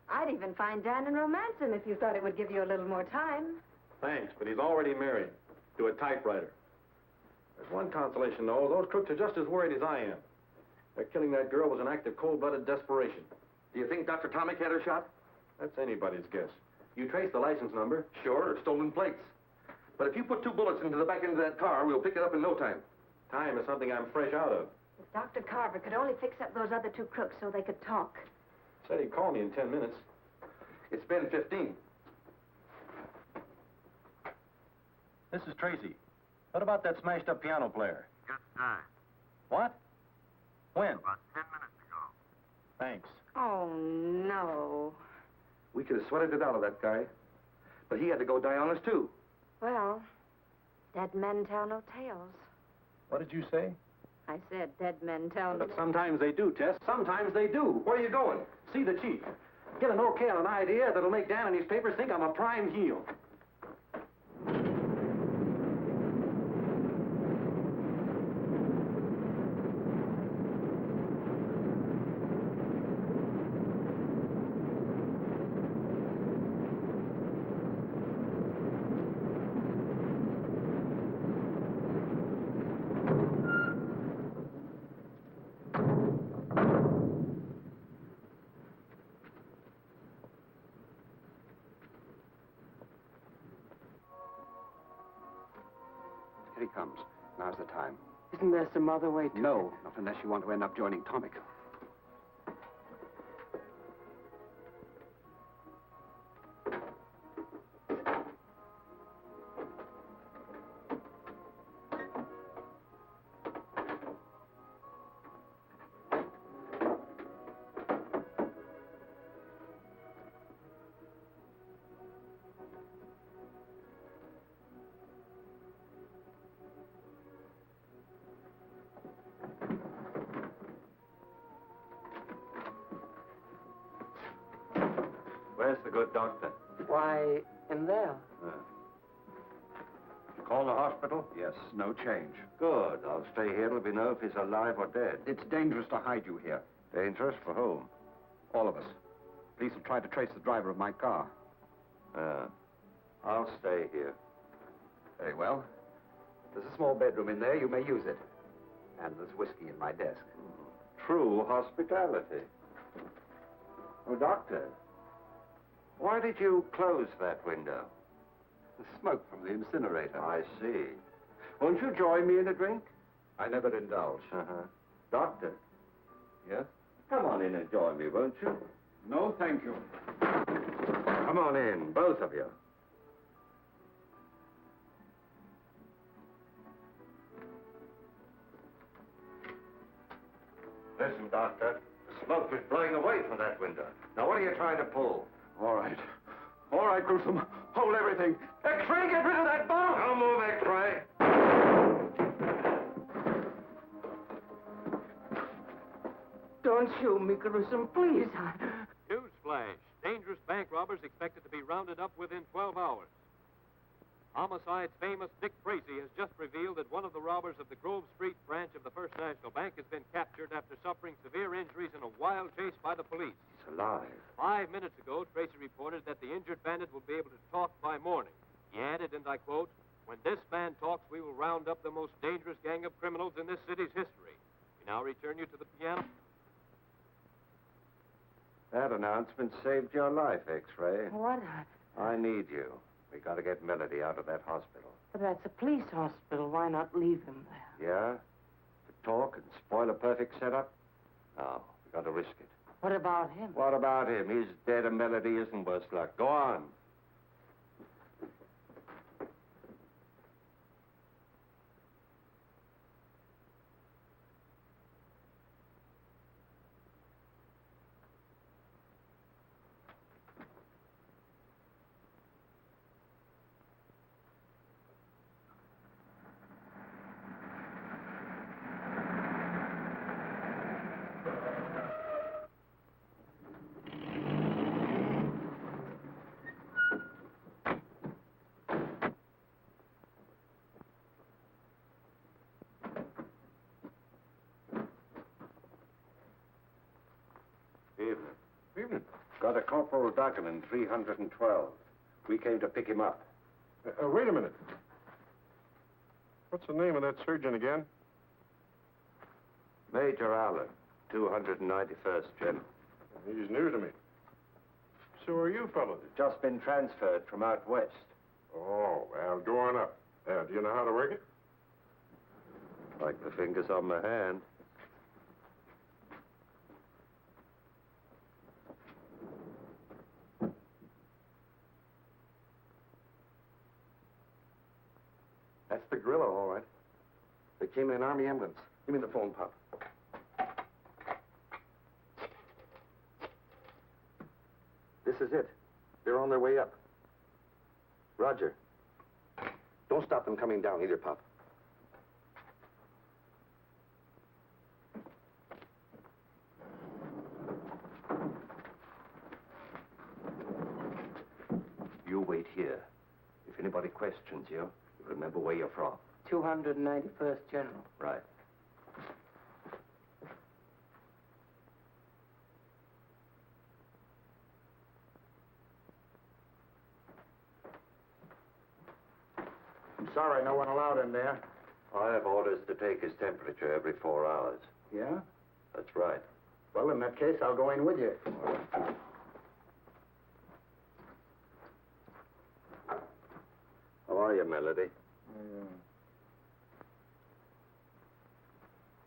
[SPEAKER 13] I'd even find Dan and romance him if you thought it would give you a little more time.
[SPEAKER 6] Thanks, but he's already married to a typewriter. There's one consolation, though. Those crooks are just as worried as I am. Their killing that girl was an act of cold-blooded desperation.
[SPEAKER 8] Do you think Dr. Tomic had her shot?
[SPEAKER 6] That's anybody's guess. You traced the license number?
[SPEAKER 8] Sure, stolen plates. But if you put 2 bullets into the back end of that car, we'll pick it up in no time.
[SPEAKER 6] Time is something I'm fresh out of.
[SPEAKER 13] If Dr. Carver could only fix up those other 2 crooks so they could talk.
[SPEAKER 6] Said he'd call me in 10 minutes.
[SPEAKER 8] It's been 15.
[SPEAKER 6] This is Tracy. What about that smashed-up piano player?
[SPEAKER 2] Just time.
[SPEAKER 6] What? When?
[SPEAKER 2] About 10 minutes ago.
[SPEAKER 6] Thanks.
[SPEAKER 13] Oh, no.
[SPEAKER 8] We could have sweated it out of that guy. But he had to go die on us, too.
[SPEAKER 13] Well, dead men tell no tales.
[SPEAKER 6] What did you say?
[SPEAKER 13] I said dead men tell no...
[SPEAKER 6] But sometimes they do, Tess. Sometimes they do.
[SPEAKER 8] Where are you going?
[SPEAKER 6] See the chief. Get an okay on an idea that'll make Dan and his papers think I'm a prime heel.
[SPEAKER 5] Here he comes. Now's the time.
[SPEAKER 4] Isn't there some other way to...
[SPEAKER 5] No, not unless you want to end up joining Tomic.
[SPEAKER 2] Where's the good doctor?
[SPEAKER 4] Why, in there.
[SPEAKER 2] Call the hospital?
[SPEAKER 5] Yes, no change.
[SPEAKER 2] Good. I'll stay here till we know if he's alive or dead.
[SPEAKER 5] It's dangerous to hide you here.
[SPEAKER 2] Dangerous for whom?
[SPEAKER 5] All of us. Police will try to trace the driver of my car.
[SPEAKER 2] I'll stay here.
[SPEAKER 5] Very well. There's a small bedroom in there. You may use it. And there's whiskey in my desk.
[SPEAKER 2] True hospitality. Oh, doctor. Why did you close that window?
[SPEAKER 5] The smoke from the incinerator.
[SPEAKER 2] I see. Won't you join me in a drink?
[SPEAKER 5] I never indulge.
[SPEAKER 2] Doctor.
[SPEAKER 5] Yes?
[SPEAKER 2] Come on in and join me, won't you?
[SPEAKER 5] No, thank you.
[SPEAKER 2] Come on in, both of you. Listen, Doctor. The smoke is blowing away from that window. Now, what are you trying to pull?
[SPEAKER 5] All right. All right, Gruesome. Hold everything. X-ray, get rid of that bomb!
[SPEAKER 2] Don't move, X-ray.
[SPEAKER 4] Don't shoot me, Gruesome, please.
[SPEAKER 6] Newsflash. Dangerous bank robbers expected to be rounded up within 12 hours. Homicide's famous Dick Tracy has just revealed that one of the robbers of the Grove Street branch of the First National Bank has been captured after suffering severe injuries in a wild chase by the police.
[SPEAKER 2] He's alive.
[SPEAKER 6] 5 minutes ago, Tracy reported that the injured bandit will be able to talk by morning. He added, and I quote, "When this man talks, we will round up the most dangerous gang of criminals in this city's history." We now return you to the piano.
[SPEAKER 2] That announcement saved your life, X-ray.
[SPEAKER 4] What?
[SPEAKER 2] I need you. We got to get Melody out of that hospital.
[SPEAKER 4] But that's a police hospital. Why not leave him there?
[SPEAKER 2] Yeah? To talk and spoil a perfect setup? No, we got to risk it.
[SPEAKER 4] What about him?
[SPEAKER 2] What about him? He's dead and Melody isn't worse luck. Go on. Got a Corporal Duggan in 312. We came to pick him up.
[SPEAKER 1] Wait a minute. What's the name of that surgeon again?
[SPEAKER 2] Major Allen, 291st General.
[SPEAKER 1] He's new to me. So are you fellows?
[SPEAKER 2] Just been transferred from out west.
[SPEAKER 1] Oh, well, go on up. Do you know how to work it?
[SPEAKER 2] Like the fingers on my hand.
[SPEAKER 3] That's the gorilla, all right. They came in an Army ambulance. Give me the phone, Pop. This is it. They're on their way up. Roger. Don't stop them coming down either, Pop.
[SPEAKER 2] You wait here. If anybody questions you, remember where you're from.
[SPEAKER 4] 291st General.
[SPEAKER 2] Right.
[SPEAKER 8] I'm sorry, no one allowed in there.
[SPEAKER 2] I have orders to take his temperature every 4 hours.
[SPEAKER 8] Yeah?
[SPEAKER 2] That's right.
[SPEAKER 8] Well, in that case, I'll go in with you.
[SPEAKER 2] How are you, Melody?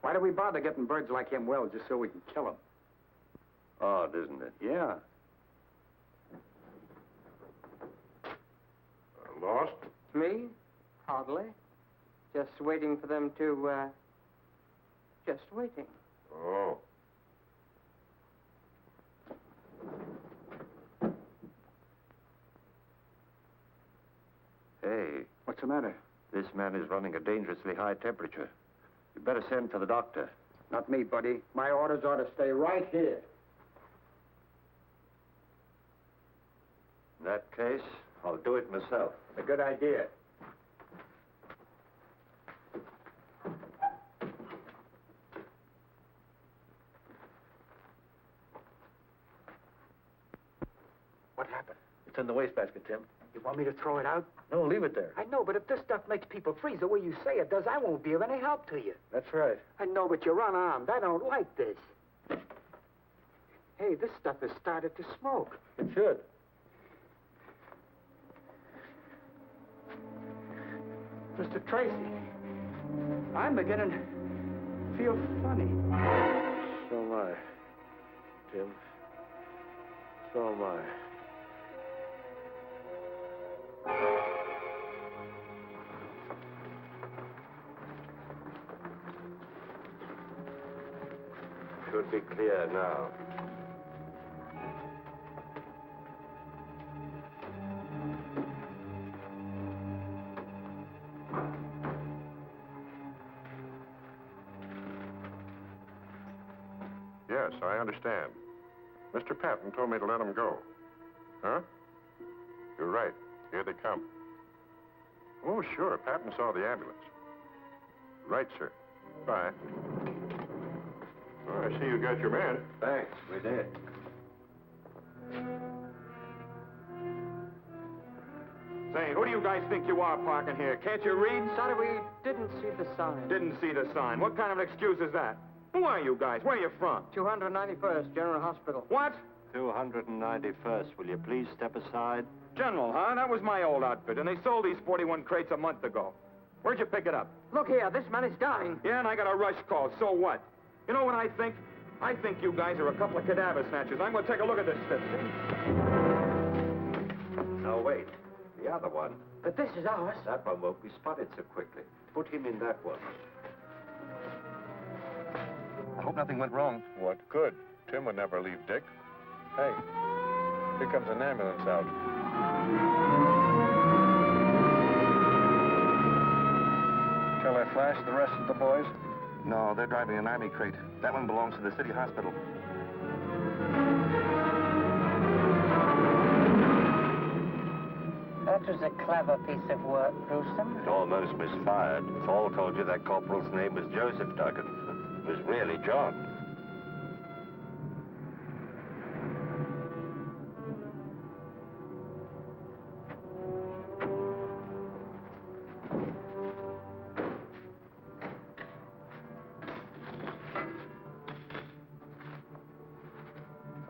[SPEAKER 8] Why do we bother getting birds like him well just so we can kill them?
[SPEAKER 2] Odd, isn't it?
[SPEAKER 8] Yeah.
[SPEAKER 1] Lost?
[SPEAKER 4] Me? Hardly. Just waiting for them to, just waiting.
[SPEAKER 1] Oh.
[SPEAKER 2] Hey.
[SPEAKER 8] What's the matter?
[SPEAKER 2] This man is running a dangerously high temperature. You better send for the doctor.
[SPEAKER 8] Not me, buddy. My orders are to stay right here.
[SPEAKER 2] In that case, I'll do it myself.
[SPEAKER 8] A good idea. What happened?
[SPEAKER 3] It's in the wastebasket, Tim.
[SPEAKER 8] You want me to throw it out?
[SPEAKER 3] No, leave it there.
[SPEAKER 8] I know, but if this stuff makes people freeze the way you say it does, I won't be of any help to you.
[SPEAKER 3] That's right.
[SPEAKER 8] I know, but you're unarmed. I don't like this. Hey, this stuff has started to smoke.
[SPEAKER 3] It should.
[SPEAKER 8] Mr. Tracy, I'm beginning to feel funny.
[SPEAKER 2] So am I, Tim. So am I. Should be clear now.
[SPEAKER 1] Yes, I understand. Mr. Patton told me to let him go. Huh? You're right. Here they come. Oh, sure. Patton saw the ambulance. Right, sir. Bye. Oh, I see you got your man.
[SPEAKER 2] Thanks, we did.
[SPEAKER 8] Say, who do you guys think you are parking here? Can't you read?
[SPEAKER 4] Sorry, we didn't see the sign.
[SPEAKER 8] Didn't see the sign. What kind of an excuse is that? Who are you guys? Where are you from?
[SPEAKER 4] 291st General Hospital.
[SPEAKER 8] What?
[SPEAKER 2] 291st. Will you please step aside?
[SPEAKER 8] General, huh? That was my old outfit, and they sold these 41 crates a month ago. Where'd you pick it up?
[SPEAKER 4] Look here, this man is dying.
[SPEAKER 8] Yeah, and I got a rush call. So what? You know what I think? I think you guys are a couple of cadaver snatchers. I'm going to take a look at this stuff.
[SPEAKER 2] Now, wait. The other one.
[SPEAKER 4] But this is ours.
[SPEAKER 2] That one won't be spotted so quickly. Put him in that one.
[SPEAKER 3] I hope nothing went wrong.
[SPEAKER 1] What good? Tim would never leave Dick. Hey, here comes an ambulance out. Shall I flash the rest of the boys?
[SPEAKER 3] No, they're driving an Army crate. That one belongs to the city hospital.
[SPEAKER 10] That was a clever piece of work, Gruesome.
[SPEAKER 2] It almost misfired. Fall told you that corporal's name was Joseph Duggan. It was really John.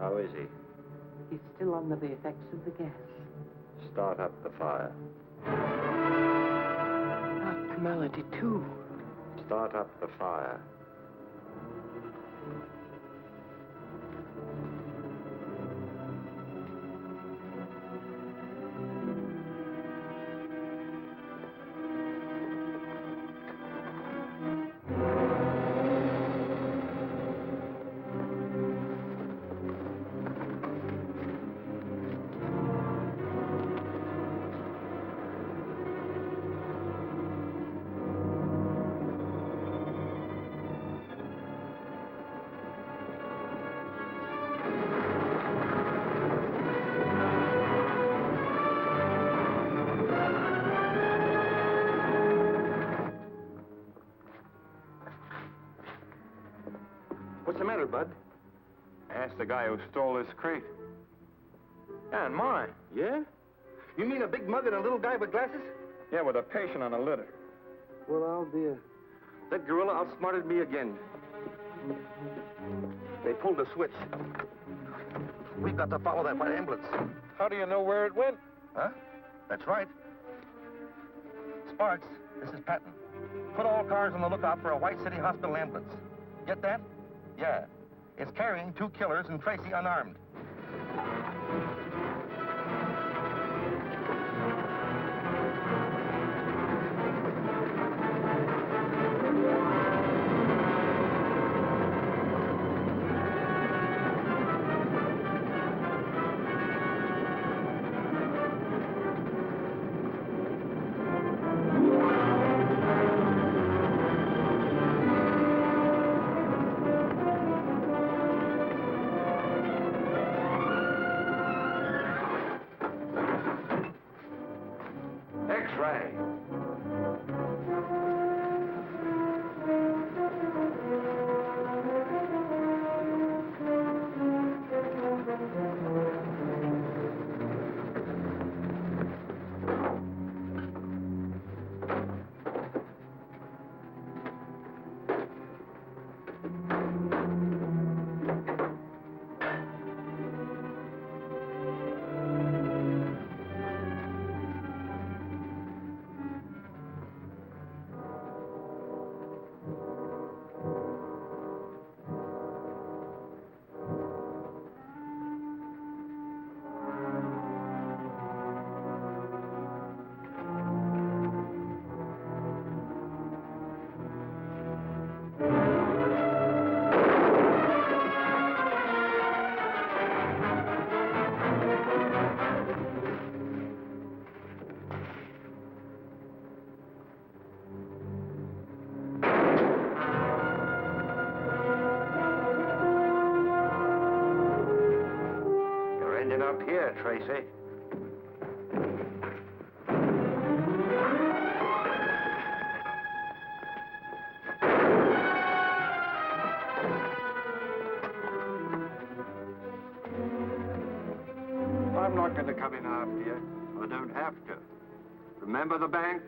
[SPEAKER 2] How is he?
[SPEAKER 4] He's still under the effects of the gas.
[SPEAKER 2] Start up the fire.
[SPEAKER 4] Dr. Melody, too.
[SPEAKER 2] Start up the fire.
[SPEAKER 8] What's the matter, Bud?
[SPEAKER 1] Ask the guy who stole this crate.
[SPEAKER 8] Yeah, and mine.
[SPEAKER 3] Yeah? You mean a big mug and a little guy with glasses?
[SPEAKER 1] Yeah, with a patient on a litter.
[SPEAKER 3] Well, I'll be a... That gorilla outsmarted me again. They pulled the switch. We've got to follow that white ambulance.
[SPEAKER 1] How do you know where it went?
[SPEAKER 3] Huh? That's right. Sparks, this is Patton. Put all cars on the lookout for a White City Hospital ambulance. Get that? Yeah. It's carrying 2 killers and Tracy unarmed.
[SPEAKER 2] X-ray. Up here, Tracy. I'm not going to come in after you. I don't have to. Remember the bank?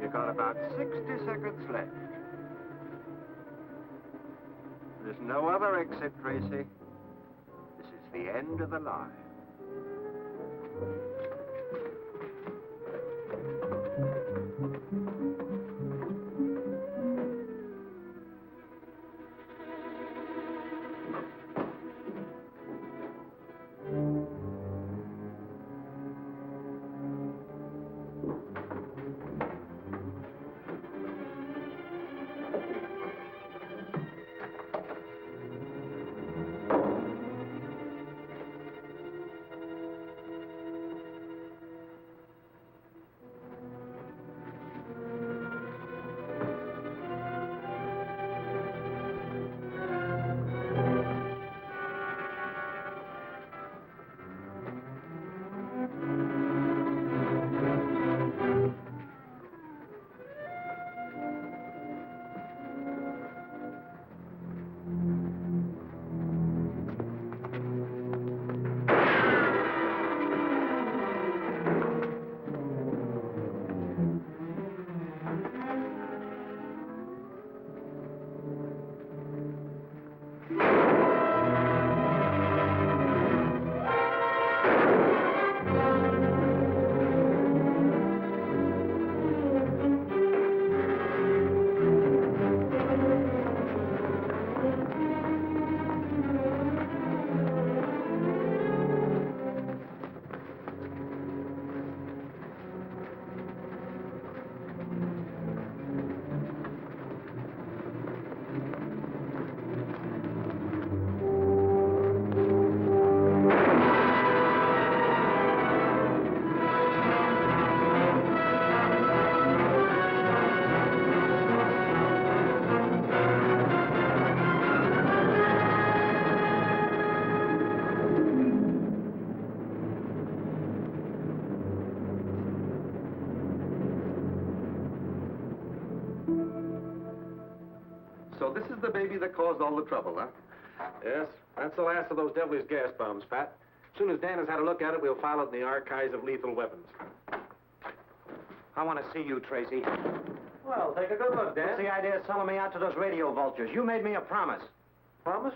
[SPEAKER 2] You got about 60 seconds left. There's no other exit, Tracy. This is the end of the line.
[SPEAKER 3] So this is the baby that caused all the trouble, huh?
[SPEAKER 6] Yes, that's the last of those devilish gas bombs, Pat. As soon as Dan has had a look at it, we'll file it in the archives of lethal weapons.
[SPEAKER 9] I want to see you, Tracy.
[SPEAKER 6] Well, take a good look, Dan.
[SPEAKER 9] What's the idea of selling me out to those radio vultures? You made me a promise.
[SPEAKER 6] Promise?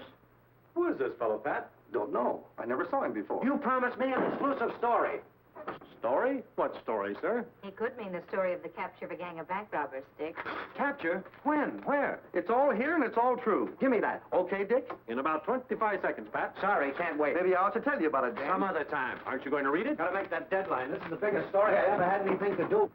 [SPEAKER 6] Who is this fellow, Pat?
[SPEAKER 3] Don't know. I never saw him before.
[SPEAKER 9] You promised me an exclusive story.
[SPEAKER 6] Story? What story, sir?
[SPEAKER 13] It could mean the story of the capture of a gang of bank robbers, Dick.
[SPEAKER 9] Capture? When? Where?
[SPEAKER 3] It's all here and it's all true.
[SPEAKER 9] Give me that.
[SPEAKER 3] Okay, Dick?
[SPEAKER 6] In about 25 seconds, Pat.
[SPEAKER 9] Sorry, can't wait.
[SPEAKER 3] Maybe I ought to tell you about it, Dan.
[SPEAKER 9] Some other time.
[SPEAKER 6] Aren't you going to read it?
[SPEAKER 9] Gotta make that deadline. This is the biggest story I ever had anything to do.